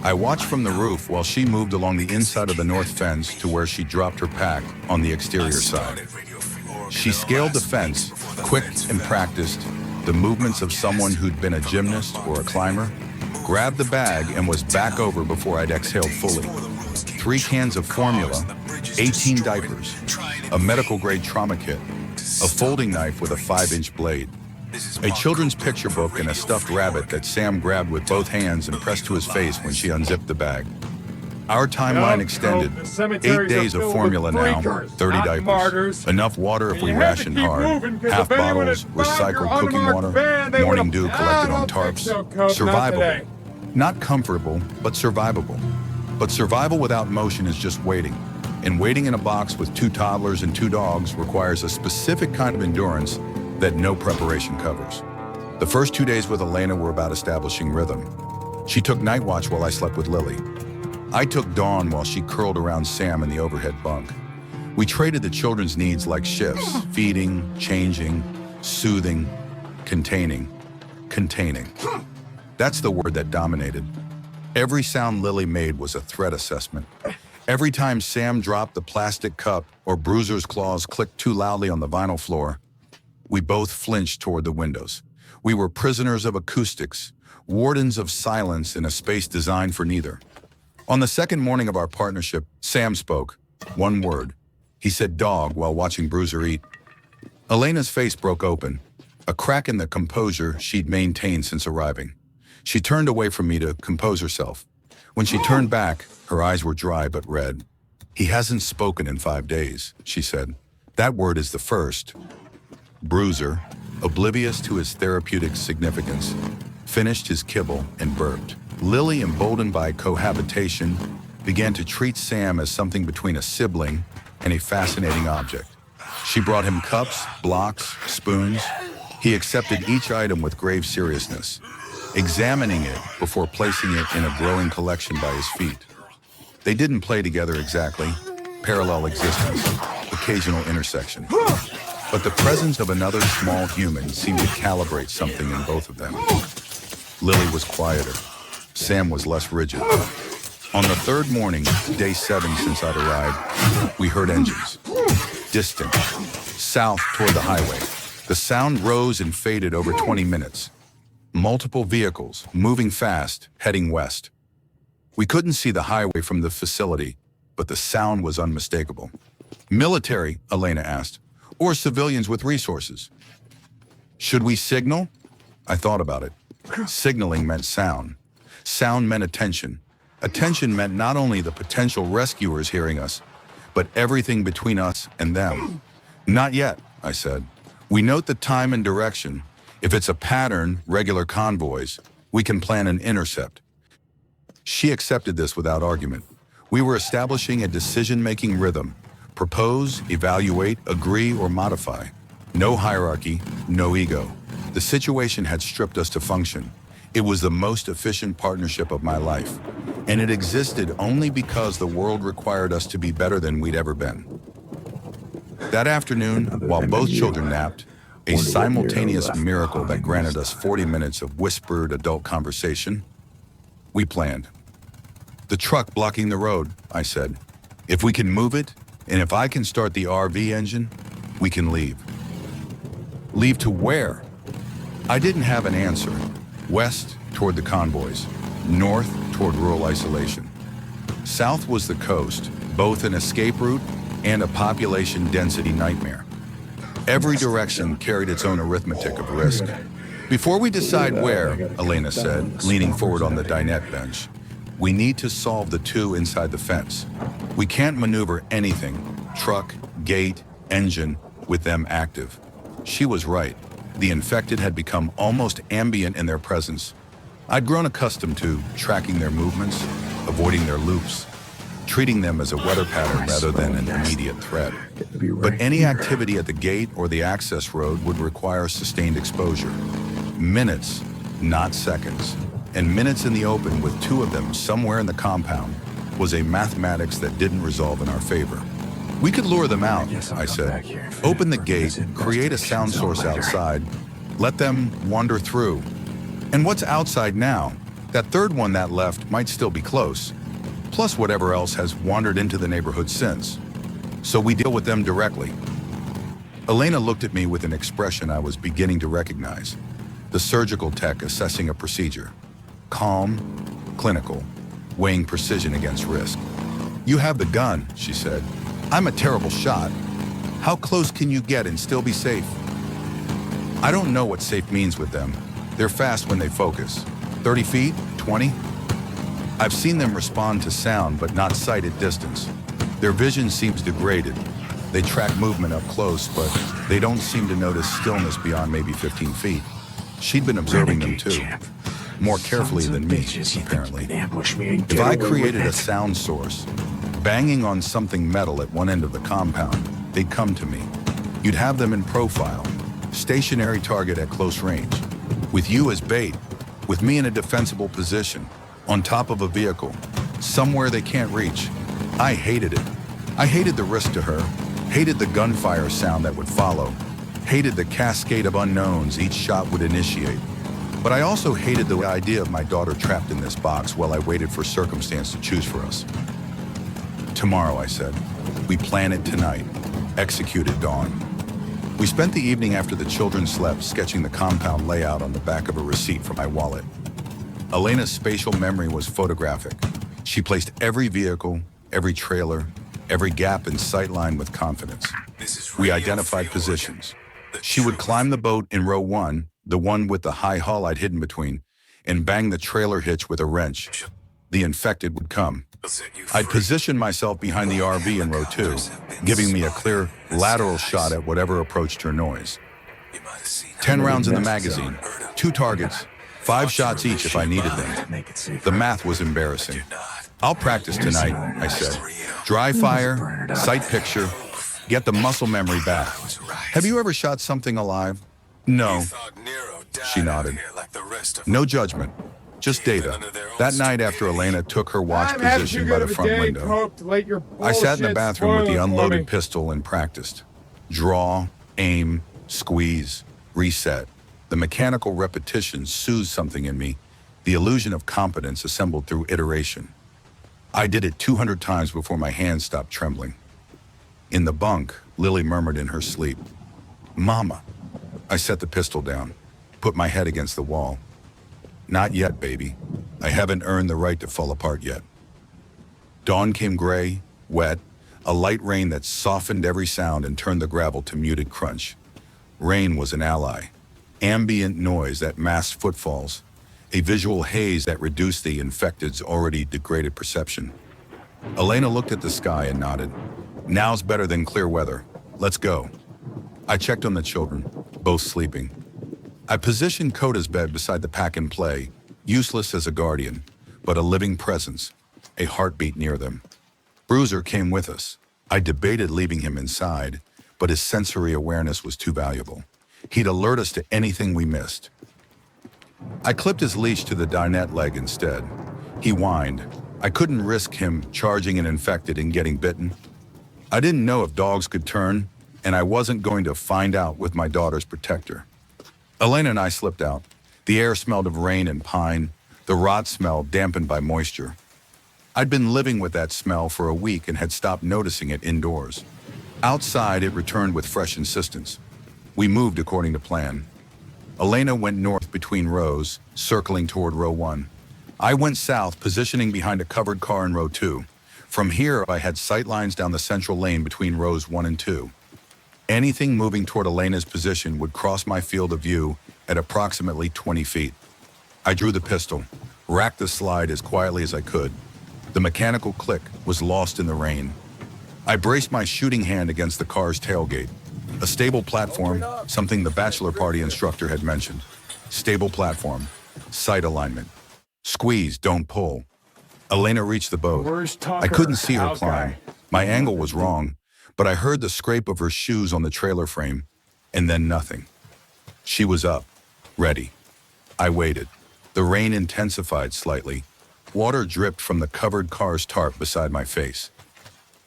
I watched from the roof while she moved along the inside of the north fence to where she dropped her pack on the exterior side. She scaled the fence, quick and practiced, the movements of someone who'd been a gymnast or a climber, grabbed the bag and was back over before I'd exhaled fully. 3 cans of formula, 18 diapers, a medical-grade trauma kit, a folding knife with a 5-inch blade, a children's picture book, and a stuffed rabbit that Sam grabbed with both hands and pressed to his face when she unzipped the bag. Our timeline extended. 8 days of formula now, 30 diapers, enough water if we rationed hard, half bottles, recycled cooking water, morning dew collected on tarps. Survivable. Not comfortable, but survivable. But survival without motion is just waiting. And waiting in a box with 2 toddlers and 2 dogs requires a specific kind of endurance that no preparation covers. The first 2 days with Elena were about establishing rhythm. She took night watch while I slept with Lily. I took Dawn while she curled around Sam in the overhead bunk. We traded the children's needs like shifts, feeding, changing, soothing, containing. That's the word that dominated. Every sound Lily made was a threat assessment. Every time Sam dropped the plastic cup or Bruiser's claws clicked too loudly on the vinyl floor, we both flinched toward the windows. We were prisoners of acoustics, wardens of silence in a space designed for neither. On the second morning of our partnership, Sam spoke. 1 word. He said dog while watching Bruiser eat. Elena's face broke open. a crack in the composure she'd maintained since arriving. She turned away from me to compose herself. When she turned back, her eyes were dry but red. "He hasn't spoken in 5 days," she said. "That word is the first." Bruiser, oblivious to his therapeutic significance, finished his kibble and burped. Lily, emboldened by cohabitation, began to treat Sam as something between a sibling and a fascinating object. She brought him cups, blocks, spoons. He accepted each item with grave seriousness, examining it before placing it in a growing collection by his feet. They didn't play together exactly, parallel existence, occasional intersection. But the presence of another small human seemed to calibrate something in both of them. Lily was quieter. Sam was less rigid. On the third morning, day 7 since I'd arrived, we heard engines. Distant, south toward the highway. The sound rose and faded over 20 minutes. Multiple vehicles, moving fast, heading west. We couldn't see the highway from the facility, but the sound was unmistakable. "Military," Elena asked, "or civilians with resources?" "Should we signal?" I thought about it. Signaling meant sound. Sound meant attention. Attention meant not only the potential rescuers hearing us, but everything between us and them. "Not yet," I said. "We note the time and direction. If it's a pattern, regular convoys, we can plan an intercept." She accepted this without argument. We were establishing a decision-making rhythm. Propose, evaluate, agree, or modify. No hierarchy, no ego. The situation had stripped us to function. It was the most efficient partnership of my life, and it existed only because the world required us to be better than we'd ever been. That afternoon, while both children napped, a simultaneous miracle that granted us 40 minutes of whispered adult conversation, we planned. "The truck blocking the road," I said. "If we can move it, and if I can start the RV engine, we can leave." "Leave to where?" I didn't have an answer. West toward the convoys, north toward rural isolation. South was the coast, both an escape route and a population density nightmare. Every direction carried its own arithmetic of risk. "Before we decide where," Elena said, leaning forward on the dinette bench, "we need to solve the two inside the fence. We can't maneuver anything, truck, gate, engine, with them active." She was right. The infected had become almost ambient in their presence. I'd grown accustomed to tracking their movements, avoiding their loops, treating them as a weather pattern rather than an immediate threat. But any activity at the gate or the access road would require sustained exposure. Minutes, not seconds. And minutes in the open with 2 of them somewhere in the compound was a mathematics that didn't resolve in our favor. "We could lure them out," I said. "Open the gate, create a sound source outside, let them wander through. And what's outside now? That third one that left might still be close, plus whatever else has wandered into the neighborhood since. So we deal with them directly." Elena looked at me with an expression I was beginning to recognize. The surgical tech assessing a procedure. Calm, clinical, weighing precision against risk. "You have the gun," she said. "I'm a terrible shot. How close can you get and still be safe?" I don't know what safe means with them. They're fast when they focus. 30 feet? 20? I've seen them respond to sound but not sight at distance. Their vision seems degraded. They track movement up close, but they don't seem to notice stillness beyond maybe 15 feet. She'd been observing them too. More carefully than me, apparently. If I created a sound source, banging on something metal at one end of the compound, they'd come to me. You'd have them in profile, stationary target at close range, with you as bait, with me in a defensible position, on top of a vehicle, somewhere they can't reach. I hated it. I hated the risk to her, hated the gunfire sound that would follow, hated the cascade of unknowns each shot would initiate. But I also hated the idea of my daughter trapped in this box while I waited for circumstance to choose for us. "Tomorrow," I said. "We plan it tonight. Execute at dawn." We spent the evening after the children slept sketching the compound layout on the back of a receipt from my wallet. Elena's spatial memory was photographic. She placed every vehicle, every trailer, every gap in sightline with confidence. We identified positions. She would climb the boat in row 1, the one with the high hull I'd hidden between, and bang the trailer hitch with a wrench. The infected would come. I'd position myself behind the RV in row 2, giving me a clear, lateral shot at whatever approached her noise. 10 rounds in the magazine, 2 targets, 5 shots each if I needed them. The math was embarrassing. I'll practice tonight, I said. Dry fire, sight picture, get the muscle memory back. Have you ever shot something alive? No, she nodded. No judgment, just data. That night after Elena took her watch position by the front window, I sat in the bathroom with the unloaded pistol and practiced. Draw, aim, squeeze, reset. The mechanical repetition soothed something in me, the illusion of competence assembled through iteration. I did it 200 times before my hands stopped trembling. In the bunk, Lily murmured in her sleep, "Mama." I set the pistol down, put my head against the wall. Not yet, baby. I haven't earned the right to fall apart yet. Dawn came gray, wet, a light rain that softened every sound and turned the gravel to muted crunch. Rain was an ally. Ambient noise that masked footfalls, a visual haze that reduced the infected's already degraded perception. Elena looked at the sky and nodded. Now's better than clear weather. Let's go. I checked on the children, both sleeping. I positioned Coda's bed beside the pack and play, useless as a guardian, but a living presence, a heartbeat near them. Bruiser came with us. I debated leaving him inside, but his sensory awareness was too valuable. He'd alert us to anything we missed. I clipped his leash to the dinette leg instead. He whined. I couldn't risk him charging an infected and getting bitten. I didn't know if dogs could turn, and I wasn't going to find out with my daughter's protector. Elena and I slipped out. The air smelled of rain and pine, the rot smell dampened by moisture. I'd been living with that smell for a week and had stopped noticing it indoors. Outside, it returned with fresh insistence. We moved according to plan. Elena went north between rows, circling toward row 1. I went south, positioning behind a covered car in row 2. From here, I had sightlines down the central lane between rows 1 and 2. Anything moving toward Elena's position would cross my field of view at approximately 20 feet. I drew the pistol, racked the slide as quietly as I could. The mechanical click was lost in the rain. I braced my shooting hand against the car's tailgate. A stable platform, something the bachelor party instructor had mentioned. Stable platform, sight alignment. Squeeze, don't pull. Elena reached the boat. I couldn't see her climb. My angle was wrong, but I heard the scrape of her shoes on the trailer frame, and then nothing. She was up, ready. I waited. The rain intensified slightly. Water dripped from the covered car's tarp beside my face.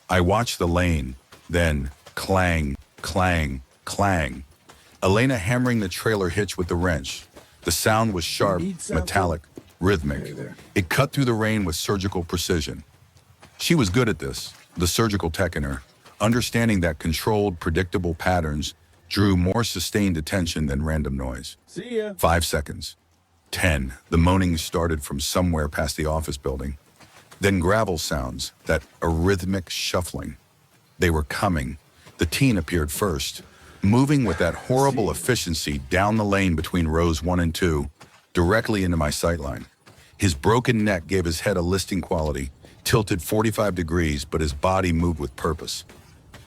I watched the lane, then clang, clang, clang. Elena hammering the trailer hitch with the wrench. The sound was sharp, metallic, rhythmic. It cut through the rain with surgical precision. She was good at this, the surgical tech in her, understanding that controlled, predictable patterns drew more sustained attention than random noise. 5 seconds. 10. The moaning started from somewhere past the office building. Then gravel sounds, that arrhythmic shuffling. They were coming. The teen appeared first, moving with that horrible efficiency down the lane between rows 1 and 2, directly into my sightline. His broken neck gave his head a listing quality, tilted 45 degrees, but his body moved with purpose.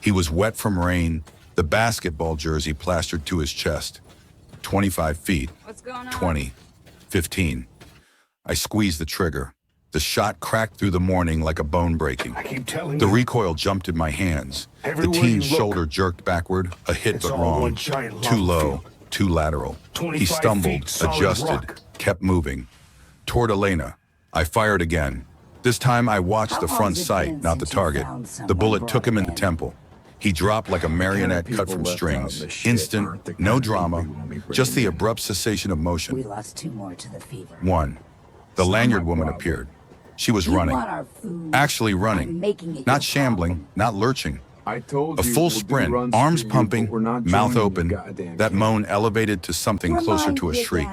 He was wet from rain, the basketball jersey plastered to his chest. 25 feet, 20, 15. I squeezed the trigger. The shot cracked through the morning like a bone breaking. The recoil jumped in my hands. The teen's shoulder jerked backward, a hit but wrong. Too low, too lateral. He stumbled, adjusted, kept moving. Toward Elena, I fired again. This time I watched the front sight, not the target. The bullet took him in the temple. He dropped like a marionette cut from strings. Instant, no drama, just the abrupt cessation of motion. 1. The lanyard woman appeared. She was running. Actually running. Not shambling, not lurching. A full sprint, arms pumping, mouth open. That moan elevated to something closer to a shriek.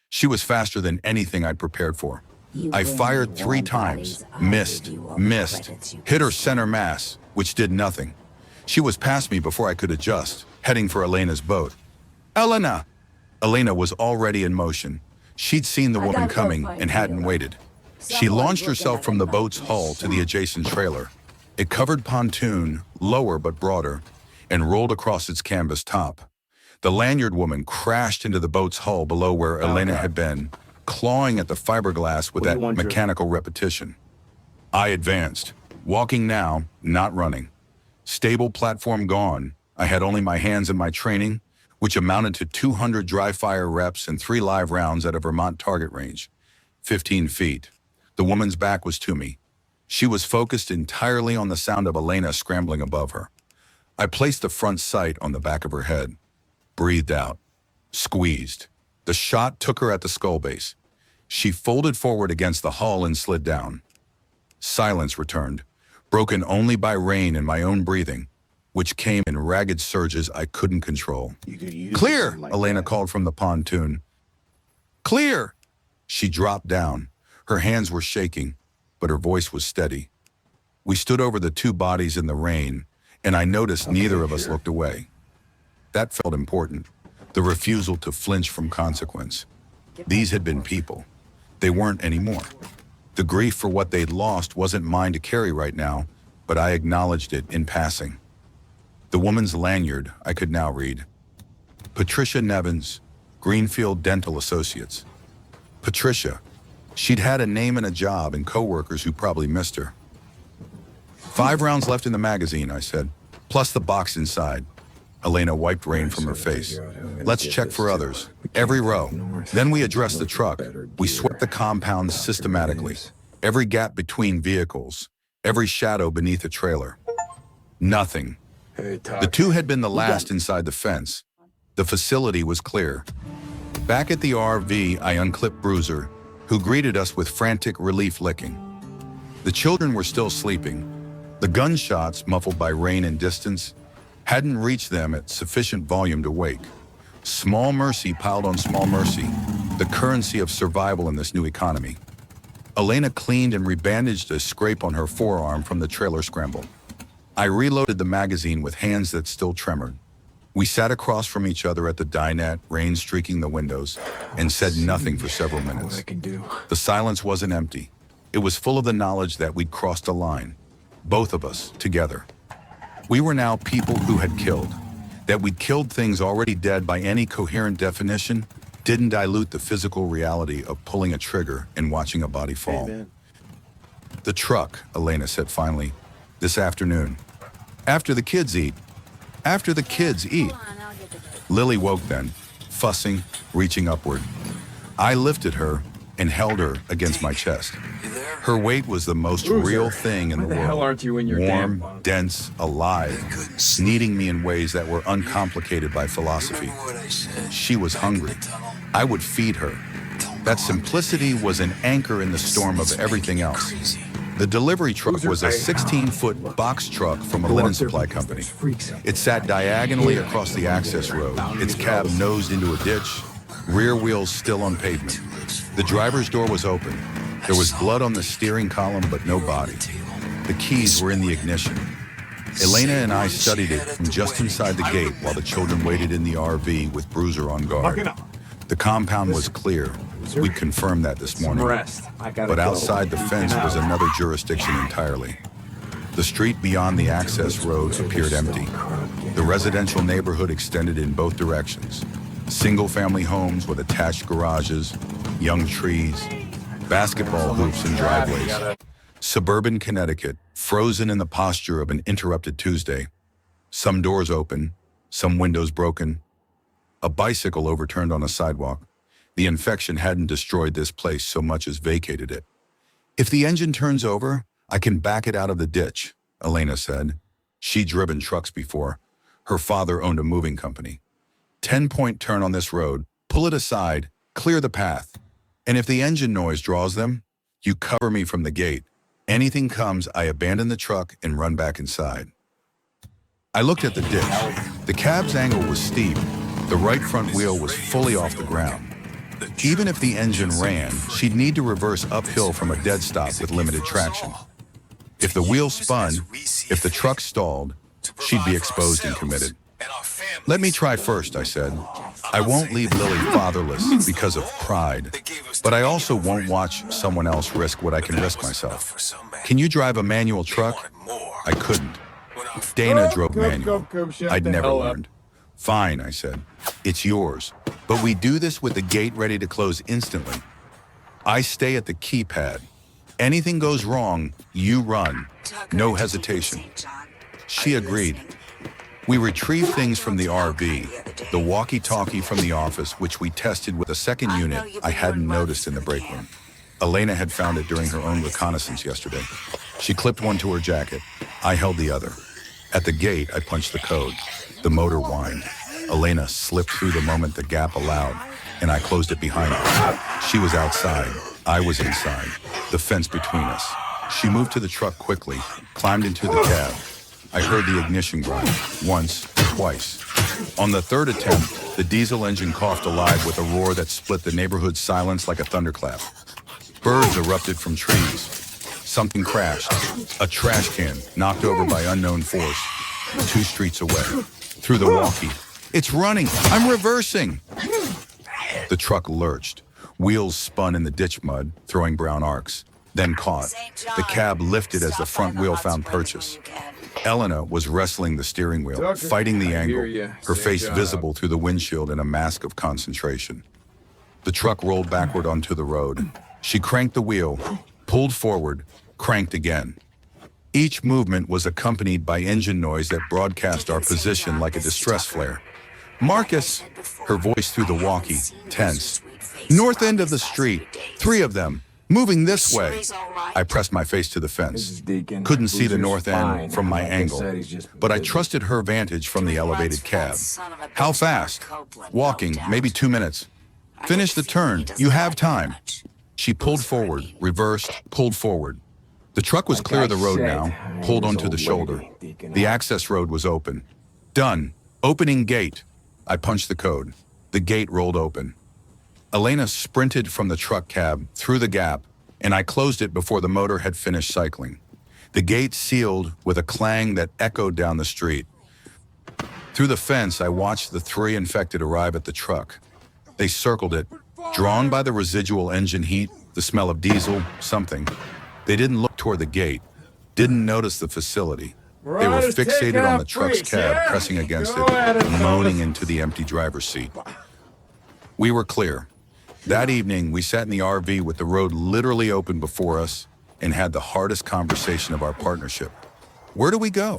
She was faster than anything I'd prepared for. I fired 3 times, missed, hit her center mass, which did nothing. She was past me before I could adjust, heading for Elena's boat. Elena! Elena was already in motion. She'd seen the woman coming and hadn't waited. She launched herself from the boat's hull to the adjacent trailer. It covered pontoon, lower but broader, and rolled across its canvas top. The lanyard woman crashed into the boat's hull below where Elena had been, clawing at the fiberglass with that mechanical repetition. I advanced, walking now, not running. Stable platform gone. I had only my hands and my training, which amounted to 200 dry fire reps and 3 live rounds at a Vermont target range. 15 feet. The woman's back was to me. She was focused entirely on the sound of Elena scrambling above her. I placed the front sight on the back of her head. Breathed out. Squeezed. The shot took her at the skull base. She folded forward against the hull and slid down. Silence returned, broken only by rain and my own breathing, which came in ragged surges I couldn't control. Clear, Elena called from the pontoon. Clear! She dropped down. Her hands were shaking, but her voice was steady. We stood over the 2 bodies in the rain, and I noticed neither of us looked away. That felt important, the refusal to flinch from consequence. These had been people. They weren't anymore. The grief for what they'd lost wasn't mine to carry right now, but I acknowledged it in passing. The woman's lanyard I could now read. Patricia Nevins, Greenfield Dental Associates. Patricia. She'd had a name and a job and coworkers who probably missed her. 5 rounds left in the magazine, I said, plus the box inside. Elena wiped rain from her face. Let's check for others. Every row. Then we addressed the truck. We swept the compound systematically. Every gap between vehicles. Every shadow beneath a trailer. Nothing. The 2 had been the last inside the fence. The facility was clear. Back at the RV, I unclipped Bruiser, who greeted us with frantic relief licking. The children were still sleeping. The gunshots, muffled by rain and distance, hadn't reached them at sufficient volume to wake. Small mercy piled on small mercy, the currency of survival in this new economy. Elena cleaned and rebandaged a scrape on her forearm from the trailer scramble. I reloaded the magazine with hands that still tremored. We sat across from each other at the dinette, rain streaking the windows, and said nothing for several minutes. The silence wasn't empty. It was full of the knowledge that we'd crossed a line, both of us, together. We were now people who had killed. That we'd killed things already dead by any coherent definition didn't dilute the physical reality of pulling a trigger and watching a body fall. The truck, Elena said finally, this afternoon. After the kids eat. After the kids eat. Lily woke then, fussing, reaching upward. I lifted her and held her against my chest. Her weight was the most real thing in the world. Hell aren't you in your warm, dense, alive, kneading me in ways that were uncomplicated by philosophy. She was hungry. I would feed her. That simplicity was an anchor in the storm of everything else. The delivery truck was a 16-foot box truck from a linen supply company. It sat diagonally across the access road, its cab nosed into a ditch, rear wheels still on pavement. The driver's door was open. There was blood on the steering column, but no body. The keys were in the ignition. Elena and I studied it from just inside the gate while the children waited in the RV with Bruiser on guard. The compound was clear. We confirmed that this morning. But outside the fence was another jurisdiction entirely. The street beyond the access road appeared empty. The residential neighborhood extended in both directions. Single-family homes with attached garages, young trees, basketball hoops and driveways. Suburban Connecticut, frozen in the posture of an interrupted Tuesday. Some doors open, some windows broken. A bicycle overturned on a sidewalk. The infection hadn't destroyed this place so much as vacated it. If the engine turns over, I can back it out of the ditch, Elena said. She'd driven trucks before. Her father owned a moving company. 10-point turn on this road, pull it aside, clear the path. And if the engine noise draws them, you cover me from the gate. Anything comes, I abandon the truck and run back inside. I looked at the ditch. The cab's angle was steep. The right front wheel was fully off the ground. Even if the engine ran, she'd need to reverse uphill from a dead stop with limited traction. If the wheel spun, if the truck stalled, she'd be exposed and committed. Let me try first, I said. I won't leave Lily fatherless because of pride, but I also won't watch someone else risk what I can risk myself. Can you drive a manual truck? I couldn't. Dana drove manual. I'd never learned. Fine, I said. It's yours. But we do this with the gate ready to close instantly. I stay at the keypad. Anything goes wrong, you run. No hesitation. She agreed. We retrieved things from the RV, the walkie-talkie from the office, which we tested with a second unit I hadn't noticed in the break room. Elena had found it during her own reconnaissance yesterday. She clipped one to her jacket. I held the other. At the gate, I punched the code. The motor whined. Elena slipped through the moment the gap allowed, and I closed it behind her. She was outside. I was inside. The fence between us. She moved to the truck quickly, climbed into the cab. I heard the ignition grind, once, twice. On the third attempt, the diesel engine coughed alive with a roar that split the neighborhood's silence like a thunderclap. Birds erupted from trees. Something crashed. A trash can knocked over by unknown force. 2 streets away. Through the walkie. It's running! I'm reversing! The truck lurched. Wheels spun in the ditch mud, throwing brown arcs. Then caught. The cab lifted as the front wheel found purchase. Elena was wrestling the steering wheel, fighting the angle, her face visible through the windshield in a mask of concentration. The truck rolled backward onto the road. She cranked the wheel, pulled forward, cranked again. Each movement was accompanied by engine noise that broadcast our position like a distress flare. Marcus, her voice through the walkie, tense. North end of the street, 3 of them. Moving this way. I pressed my face to the fence. Couldn't see the north end from my angle, but I trusted her vantage from the elevated cab. How fast? Walking, maybe 2 minutes. Finish the turn, you have time. She pulled forward, reversed, pulled forward. The truck was clear of the road now, pulled onto the shoulder. The access road was open. Done. Opening gate. I punched the code. The gate rolled open. Elena sprinted from the truck cab through the gap, and I closed it before the motor had finished cycling. The gate sealed with a clang that echoed down the street. Through the fence, I watched the 3 infected arrive at the truck. They circled it, drawn by the residual engine heat, the smell of diesel, something. They didn't look toward the gate, didn't notice the facility. They were fixated on the truck's cab, pressing against it, moaning into the empty driver's seat. We were clear. That evening, we sat in the RV with the road literally open before us and had the hardest conversation of our partnership. Where do we go?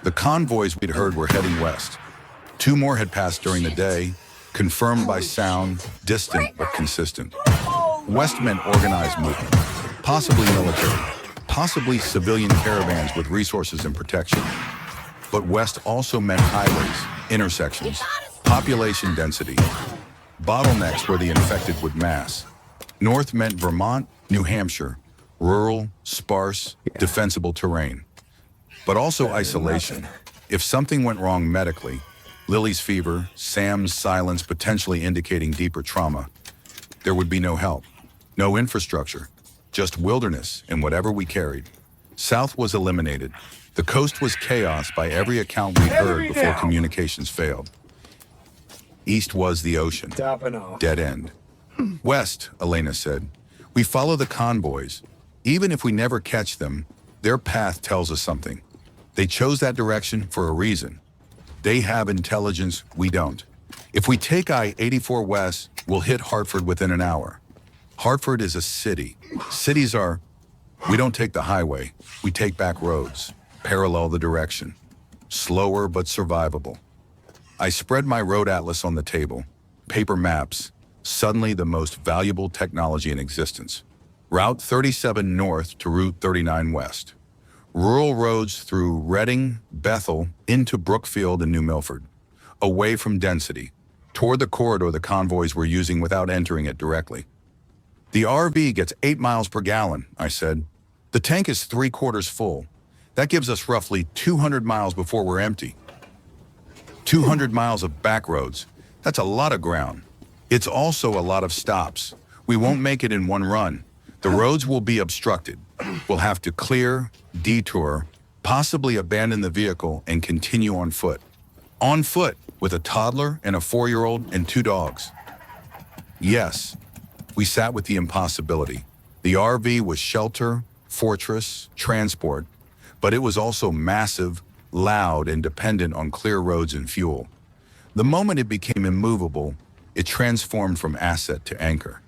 The convoys we'd heard were heading west. 2 more had passed during the day, confirmed by sound, distant but consistent. West meant organized movement, possibly military, possibly civilian caravans with resources and protection. But west also meant highways, intersections, population density, bottlenecks where the infected would mass. North meant Vermont, New Hampshire, rural, sparse, defensible terrain. But also isolation. If something went wrong medically, Lily's fever, Sam's silence potentially indicating deeper trauma, there would be no help, no infrastructure, just wilderness and whatever we carried. South was eliminated. The coast was chaos by every account we'd heard before communications failed. East was the ocean. Dead end. West, Elena said. We follow the convoys. Even if we never catch them, their path tells us something. They chose that direction for a reason. They have intelligence we don't. If we take I-84 west, we'll hit Hartford within an hour. Hartford is a city. Cities are, we don't take the highway, we take back roads, parallel the direction. Slower but survivable. I spread my road atlas on the table. Paper maps, suddenly the most valuable technology in existence. Route 37 north to Route 39 west. Rural roads through Reading, Bethel, into Brookfield and New Milford. Away from density, toward the corridor the convoys were using without entering it directly. The RV gets 8 miles per gallon, I said. The tank is 3/4 full. That gives us roughly 200 miles before we're empty. 200 miles of back roads. That's a lot of ground. It's also a lot of stops. We won't make it in one run. The roads will be obstructed. We'll have to clear, detour, possibly abandon the vehicle and continue on foot. On foot, with a toddler and a 4-year-old and 2 dogs. Yes, we sat with the impossibility. The RV was shelter, fortress, transport, but it was also massive, loud, and dependent on clear roads and fuel. The moment it became immovable, it transformed from asset to anchor.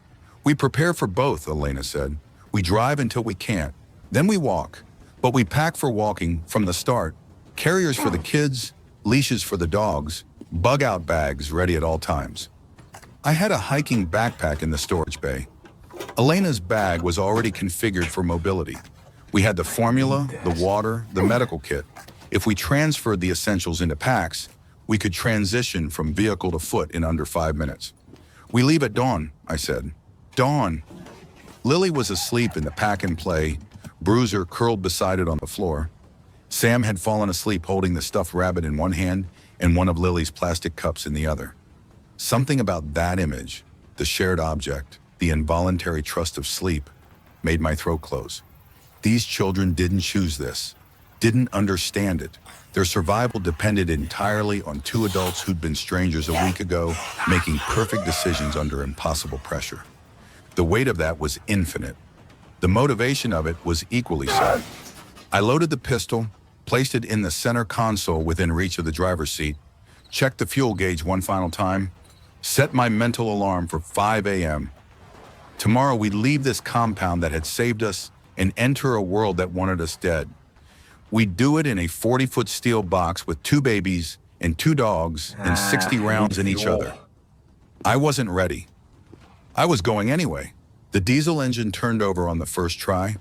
We prepare for both, Elena said. We drive until we can't, then we walk. But we pack for walking from the start. Carriers for the kids, leashes for the dogs, bug-out bags ready at all times. I had a hiking backpack in the storage bay. Elena's bag was already configured for mobility. We had the formula, the water, the medical kit. If we transferred the essentials into packs, we could transition from vehicle to foot in under 5 minutes. We leave at dawn, I said. Dawn. Lily was asleep in the pack-and-play, Bruiser curled beside it on the floor. Sam had fallen asleep holding the stuffed rabbit in one hand and one of Lily's plastic cups in the other. Something about that image, the shared object, the involuntary trust of sleep, made my throat close. These children didn't choose this, didn't understand it. Their survival depended entirely on 2 adults who'd been strangers a week ago, making perfect decisions under impossible pressure. The weight of that was infinite. The motivation of it was equally so. I loaded the pistol, placed it in the center console within reach of the driver's seat, checked the fuel gauge one final time, set my mental alarm for 5 a.m. Tomorrow we'd leave this compound that had saved us and enter a world that wanted us dead. We'd do it in a 40-foot steel box with 2 babies and 2 dogs and 60 rounds in each other. I wasn't ready. I was going anyway. The diesel engine turned over on the first try.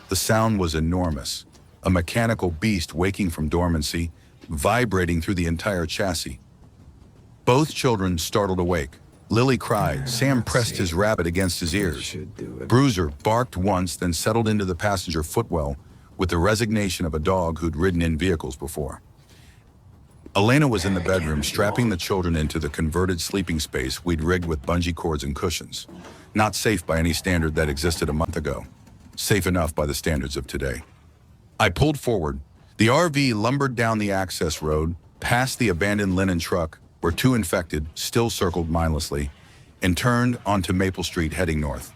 The sound was enormous, a mechanical beast waking from dormancy, vibrating through the entire chassis. Both children startled awake. Lily cried. Sam pressed his rabbit against his ears. Bruiser barked once, then settled into the passenger footwell with the resignation of a dog who'd ridden in vehicles before. Elena was in the bedroom, strapping the children into the converted sleeping space we'd rigged with bungee cords and cushions. Not safe by any standard that existed a month ago. Safe enough by the standards of today. I pulled forward. The RV lumbered down the access road, past the abandoned linen truck, where 2 infected still circled mindlessly, and turned onto Maple Street heading north.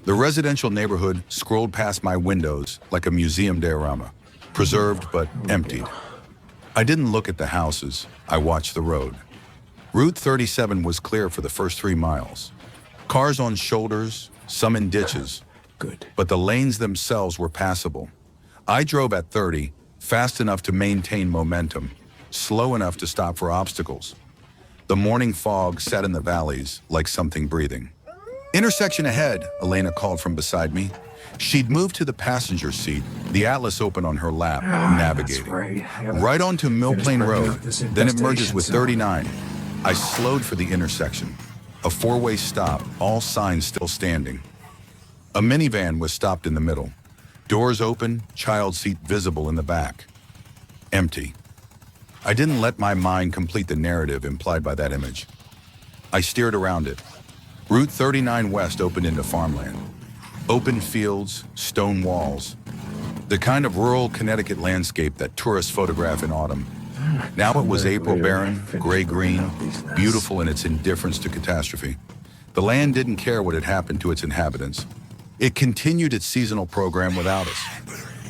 The residential neighborhood scrolled past my windows like a museum diorama, preserved but emptied. I didn't look at the houses, I watched the road. Route 37 was clear for the first 3 miles. Cars on shoulders, some in ditches. Good. But the lanes themselves were passable. I drove at 30, fast enough to maintain momentum, slow enough to stop for obstacles. The morning fog sat in the valleys like something breathing. Intersection ahead, Elena called from beside me. She'd moved to the passenger seat, the atlas open on her lap, navigating. Right onto Mill Plain Road, then it merges with 39. I slowed for the intersection. A 4-way stop, all signs still standing. A minivan was stopped in the middle. Doors open, child seat visible in the back. Empty. I didn't let my mind complete the narrative implied by that image. I steered around it. Route 39 West opened into farmland. Open fields, stone walls. The kind of rural Connecticut landscape that tourists photograph in autumn. Now it was April barren, gray-green, beautiful in its indifference to catastrophe. The land didn't care what had happened to its inhabitants. It continued its seasonal program without us.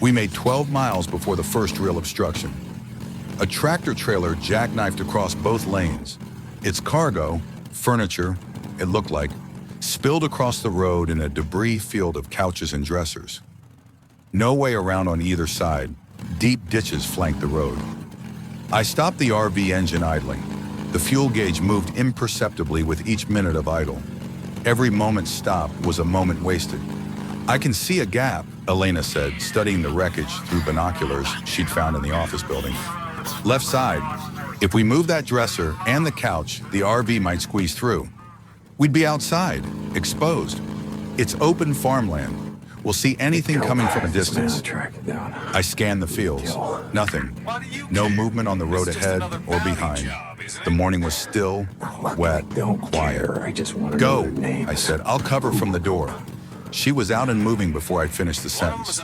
We made 12 miles before the first real obstruction. A tractor trailer jackknifed across both lanes. Its cargo, furniture, it looked like, spilled across the road in a debris field of couches and dressers. No way around on either side. Deep ditches flanked the road. I stopped the RV engine idling. The fuel gauge moved imperceptibly with each minute of idle. Every moment stopped was a moment wasted. I can see a gap, Elena said, studying the wreckage through binoculars she'd found in the office building. Left side. If we move that dresser and the couch, the RV might squeeze through. We'd be outside, exposed. It's open farmland. We'll see anything coming from a distance. I scanned the fields. Nothing. No movement on the road ahead or behind. The morning was still, wet, quiet. Go, I said. I'll cover from the door. She was out and moving before I'd finished the sentence.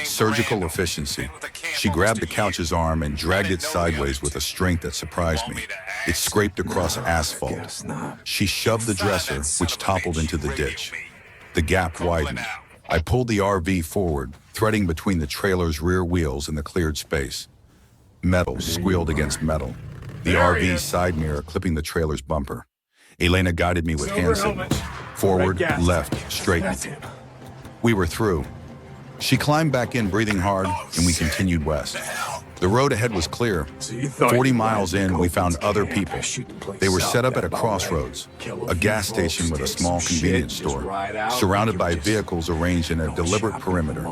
Surgical efficiency. She grabbed the couch's arm and dragged it sideways with a strength that surprised me. It scraped across asphalt. She shoved the dresser, which toppled into the ditch. The gap widened. I pulled the RV forward, threading between the trailer's rear wheels and the cleared space. Metal squealed against metal. The RV's side mirror clipping the trailer's bumper. Elena guided me with hand signals. Forward, left, straight. We were through. She climbed back in, breathing hard, and we continued west. The road ahead was clear. 40 miles in, we found other people. They were set up at a crossroads, a gas station with a small convenience store, surrounded by vehicles arranged in a deliberate perimeter.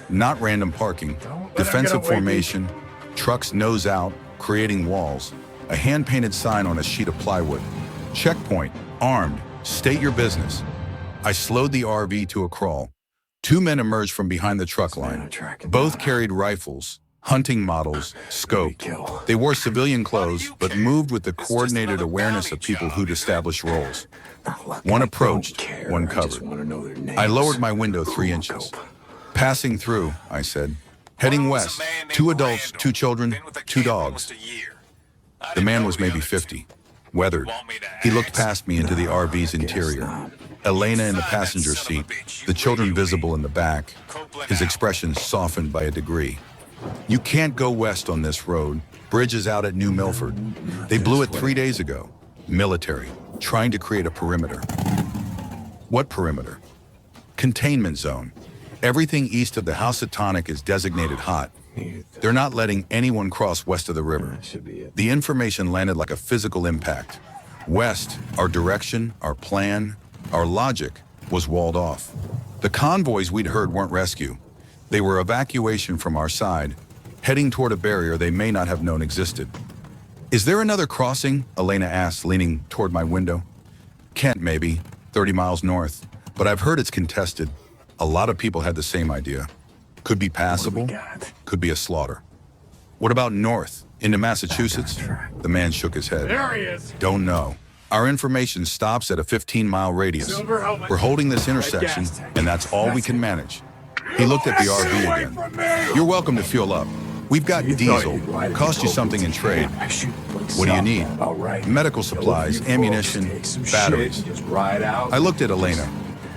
Not random parking, defensive formation, trucks nose out, creating walls, a hand-painted sign on a sheet of plywood. Checkpoint, armed, state your business. I slowed the RV to a crawl. 2 men emerged from behind the truck line. Both carried rifles, hunting models, scoped. They wore civilian clothes, but moved with the coordinated awareness of people who'd established roles. One approached, one covered. I lowered my window 3 inches. Passing through, I said. Heading west, 2 adults, 2 children, 2 dogs. The man was maybe 50, weathered. He looked past me into the RV's interior. Elena in the passenger seat, the children visible in the back, his expression softened by a degree. You can't go west on this road. Bridge is out at New Milford. They blew it 3 days ago. Military, trying to create a perimeter. What perimeter? Containment zone. Everything east of the Housatonic is designated hot. They're not letting anyone cross west of the river. The information landed like a physical impact. West, our direction, our plan, our logic was walled off. The convoys we'd heard weren't rescue. They were evacuation from our side, heading toward a barrier they may not have known existed. Is there another crossing? Elena asked, leaning toward my window. Kent, maybe, 30 miles north, but I've heard it's contested. A lot of people had the same idea. Could be passable, could be a slaughter. What about north, into Massachusetts? The man shook his head. There he is. Don't know. Our information stops at a 15-mile radius. We're holding this intersection, and that's all we can manage. He looked at the RV again. You're welcome to fuel up. We've got diesel. Cost you something in trade. What do you need? Medical supplies, ammunition, batteries. I looked at Elena.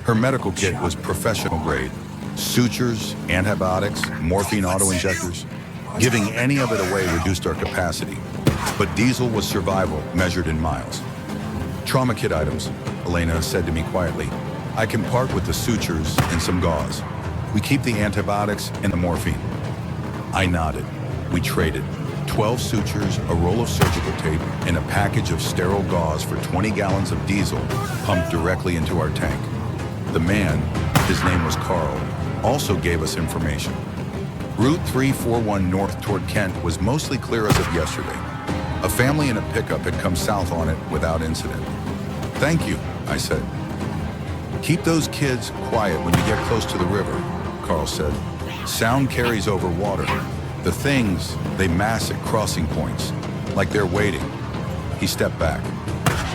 Her medical kit was professional grade. Sutures, antibiotics, morphine auto-injectors. Giving any of it away reduced our capacity. But diesel was survival, measured in miles. Trauma kit items, Elena said to me quietly. I can part with the sutures and some gauze. We keep the antibiotics and the morphine. I nodded. We traded. 12 sutures, a roll of surgical tape, and a package of sterile gauze for 20 gallons of diesel pumped directly into our tank. The man, his name was Carl, also gave us information. Route 341 north toward Kent was mostly clear as of yesterday. A family in a pickup had come south on it without incident. Thank you, I said. Keep those kids quiet when you get close to the river, Carl said. Sound carries over water. The things, they mass at crossing points, like they're waiting. He stepped back.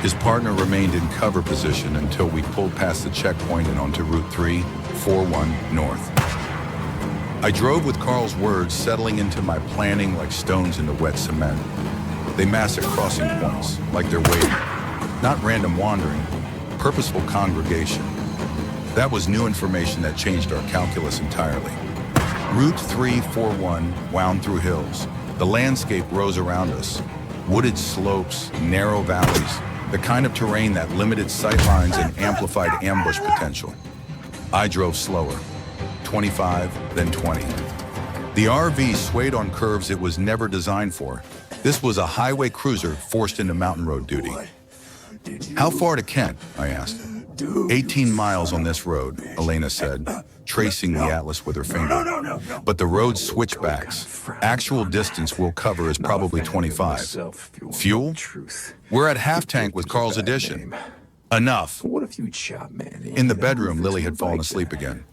His partner remained in cover position until we pulled past the checkpoint and onto Route 341 north. I drove with Carl's words settling into my planning like stones into wet cement. They mass at crossing points, like they're waiting. Not random wandering, purposeful congregation. That was new information that changed our calculus entirely. Route 341 wound through hills. The landscape rose around us. Wooded slopes, narrow valleys, the kind of terrain that limited sight lines and amplified ambush potential. I drove slower, 25, then 20. The RV swayed on curves it was never designed for. This was a highway cruiser forced into mountain road duty. How far to Kent? I asked. 18 miles on this road, Elena said, tracing the atlas with her finger. But the road's switchbacks. Actual distance we'll cover is probably 25. Fuel? We're at half tank with Carl's addition. Enough. In the bedroom, Lily had fallen asleep again.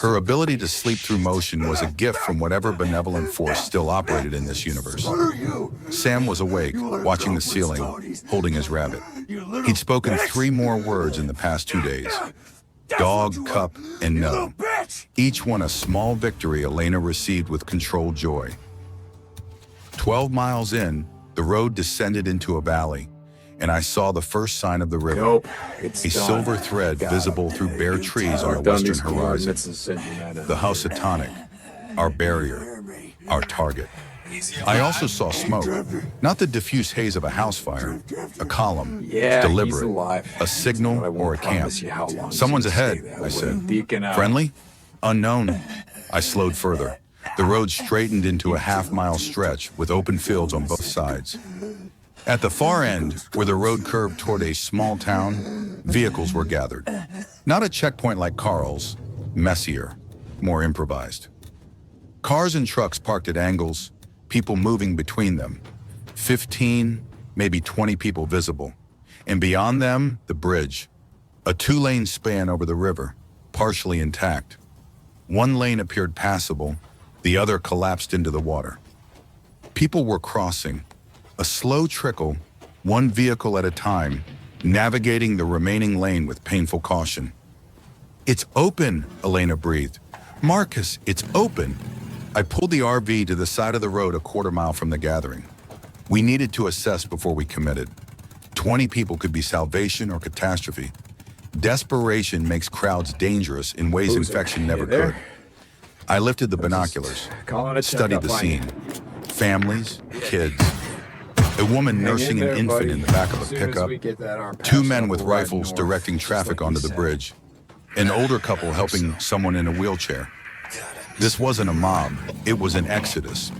Her ability to sleep through motion was a gift from whatever benevolent force still operated in this universe. Sam was awake, watching the ceiling, holding his rabbit. He'd spoken 3 more words in the past 2 days. Dog, cup, and no. Each one a small victory Elena received with controlled joy. 12 miles in, The road descended into a valley, and I saw the first sign of the river. Nope, it's A done. silver thread visible through bare trees on the Mark down western these horizon. coordinates and send you that. The Housatonic, our barrier, our target. I also saw smoke, not the diffuse haze of a house fire, a column, Yeah, he's deliberate, alive. a signal But I or a won't camp. promise you how long Someone's he's gonna ahead, stay that I way. said. Deacon out. Friendly? Unknown. I slowed further. The road straightened into a half-mile stretch with open fields on both sides. At the far end, where the road curved toward a small town, vehicles were gathered. Not a checkpoint like Carl's, messier, more improvised. Cars and trucks parked at angles, people moving between them. 15, maybe 20 people visible. And beyond them, the bridge. A two-lane span over the river, partially intact. One lane appeared passable, the other collapsed into the water. People were crossing, a slow trickle, one vehicle at a time, navigating the remaining lane with painful caution. "It's open," Elena breathed. "Marcus, it's open." I pulled the RV to the side of the road a quarter-mile from the gathering. We needed to assess before we committed. 20 people could be salvation or catastrophe. Desperation makes crowds dangerous in ways infection never could. I lifted the binoculars, studied the scene. Families, kids. A woman nursing an infant in the back of a pickup. Two men with rifles directing traffic onto the bridge. An older couple helping someone in a wheelchair. This wasn't a mob, it was an exodus.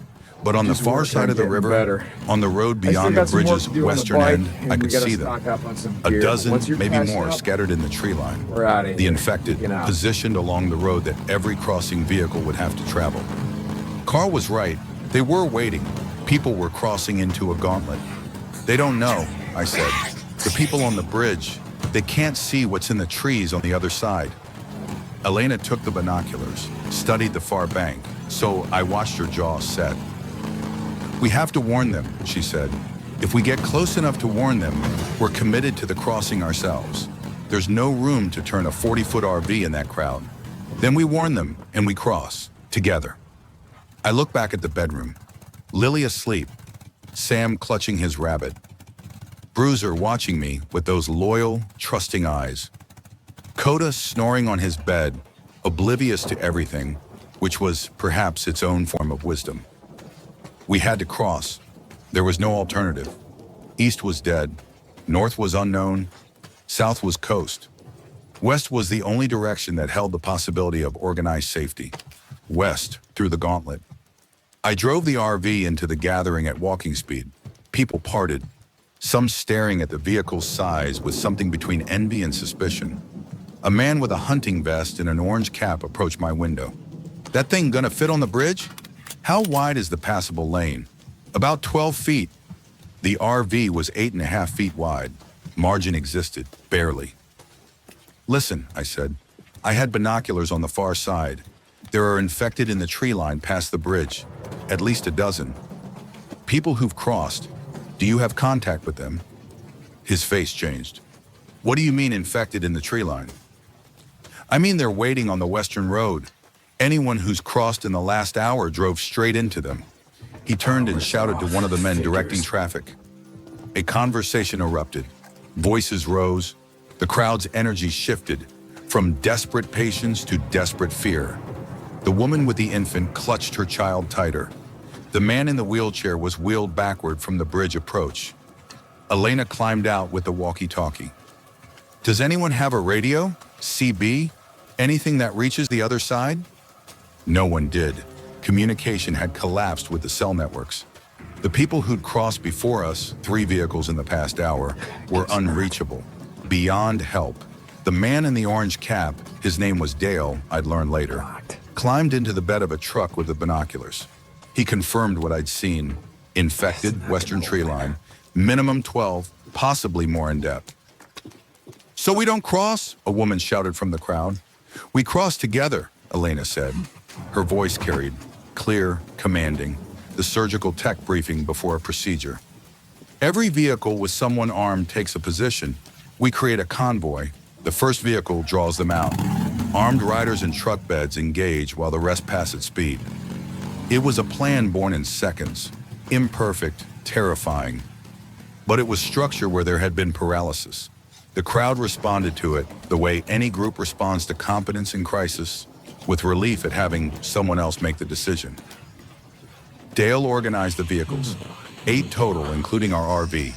But on the far side of the river, on the road beyond the bridge's western end, I could see them. A dozen, maybe more, scattered in the tree line. The infected, positioned along the road that every crossing vehicle would have to travel. Carl was right. They were waiting. People were crossing into a gauntlet. They don't know, I said. The people on the bridge, they can't see what's in the trees on the other side. Elena took the binoculars, studied the far bank, so I watched her jaw set. "We have to warn them," she said. "If we get close enough to warn them, we're committed to the crossing ourselves. There's no room to turn a 40-foot RV in that crowd. Then we warn them, and we cross, together." I look back at the bedroom. Lily asleep, Sam clutching his rabbit. Bruiser watching me with those loyal, trusting eyes. Coda snoring on his bed, oblivious to everything, which was perhaps its own form of wisdom. We had to cross. There was no alternative. East was dead. North was unknown. South was coast. West was the only direction that held the possibility of organized safety. West, through the gauntlet. I drove the RV into the gathering at walking speed. People parted, some staring at the vehicle's size with something between envy and suspicion. A man with a hunting vest and an orange cap approached my window. "That thing gonna fit on the bridge? How wide is the passable lane?" "About 12 feet. The RV was 8.5 feet wide. Margin existed, barely. "Listen," I said. I had binoculars on the far side. There are infected in the tree line past the bridge, at least a dozen. People who've crossed. Do you have contact with them? His face changed. "What do you mean infected in the tree line?" "I mean they're waiting on the western road. Anyone who's crossed in the last hour drove straight into them." He turned and shouted to one of the men directing traffic. A conversation erupted. Voices rose. The crowd's energy shifted from desperate patience to desperate fear. The woman with the infant clutched her child tighter. The man in the wheelchair was wheeled backward from the bridge approach. Elena climbed out with the walkie-talkie. "Does anyone have a radio? CB? Anything that reaches the other side?" No one did. Communication had collapsed with the cell networks. The people who'd crossed before us, 3 vehicles in the past hour, were unreachable, beyond help. The man in the orange cap, his name was Dale, I'd learn later, climbed into the bed of a truck with the binoculars. He confirmed what I'd seen. Infected, western tree line, minimum 12, possibly more in depth. "So we don't cross?" a woman shouted from the crowd. "We cross together," Elena said. Her voice carried, clear, commanding, the surgical tech briefing before a procedure. "Every vehicle with someone armed takes a position. We create a convoy. The first vehicle draws them out. Armed riders and truck beds engage while the rest pass at speed." It was a plan born in seconds. Imperfect, terrifying. But it was structure where there had been paralysis. The crowd responded to it the way any group responds to competence in crisis, with relief at having someone else make the decision. Dale organized the vehicles, 8 total, including our RV.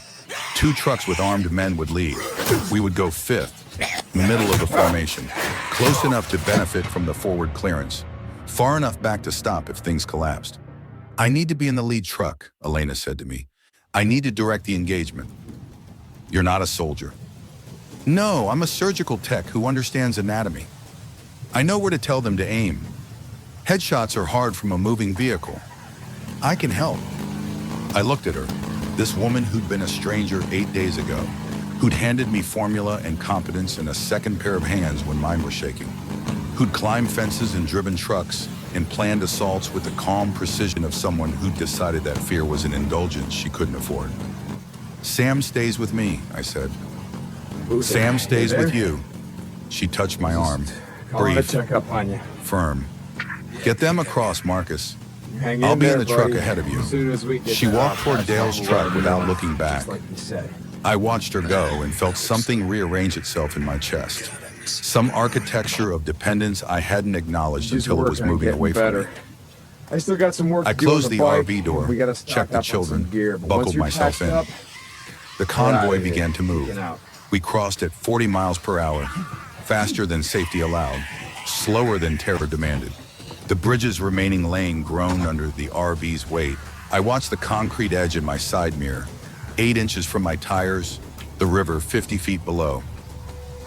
2 trucks with armed men would lead. We would go fifth, middle of the formation, close enough to benefit from the forward clearance, far enough back to stop if things collapsed. "I need to be in the lead truck," Elena said to me. "I need to direct the engagement." "You're not a soldier." "No, I'm a surgical tech who understands anatomy. I know where to tell them to aim. Headshots are hard from a moving vehicle. I can help." I looked at her, this woman who'd been a stranger 8 days ago, who'd handed me formula and competence and a second pair of hands when mine were shaking, who'd climbed fences and driven trucks and planned assaults with the calm precision of someone who'd decided that fear was an indulgence she couldn't afford. "Sam stays with me," I said. "Sam stays with you." She touched my arm. "Brief, check up on you. firm. Get them across, Marcus. Hang I'll be in there, the truck buddy. ahead of you." As soon as we get She there, walked I'll toward pass Dale's on the truck word without around, looking back. just like you said. I watched her go and felt something rearrange itself in my chest. Some architecture of dependence I hadn't acknowledged Just until it was working on moving getting away from better. me. I still got some work I to do on closed the bike. RV door, We gotta stock checked the up on children, some gear, but buckled once you're myself patched in. up, The Get out convoy of here. began to move. Get out. We crossed at 40 miles per hour, faster than safety allowed, slower than terror demanded. The bridge's remaining lane groaned under the RV's weight. I watched the concrete edge in my side mirror, 8 inches from my tires, the river 50 feet below.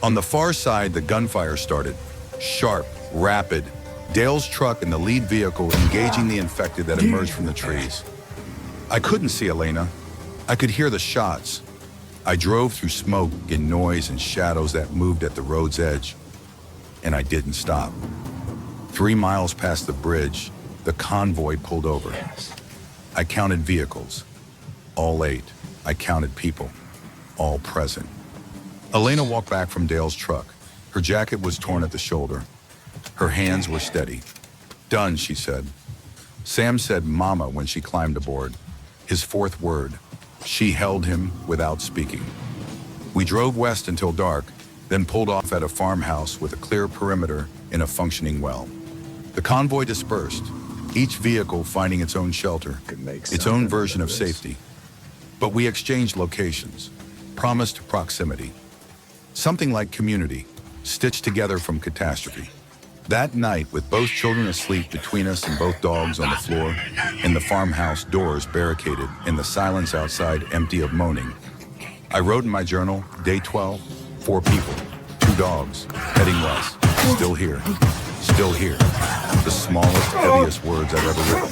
On the far side, the gunfire started, sharp, rapid, Dale's truck and the lead vehicle engaging the infected that emerged from the trees. I couldn't see Elena. I could hear the shots. I drove through smoke and noise and shadows that moved at the road's edge, and I didn't stop. 3 miles past the bridge, the convoy pulled over. I counted vehicles, all 8. I counted people, all present. Elena walked back from Dale's truck. Her jacket was torn at the shoulder. Her hands were steady. "Done," she said. Sam said "mama" when she climbed aboard, his 4th word. She held him without speaking. We drove west until dark, then pulled off at a farmhouse with a clear perimeter and a functioning well. The convoy dispersed, each vehicle finding its own shelter, its own version of safety. But we exchanged locations, promised proximity. Something like community, stitched together from catastrophe. That night, with both children asleep between us and both dogs on the floor, and the farmhouse doors barricaded and the silence outside empty of moaning, I wrote in my journal, day 12, 4 people, 2 dogs, heading west, still here, the smallest, heaviest words I've ever written.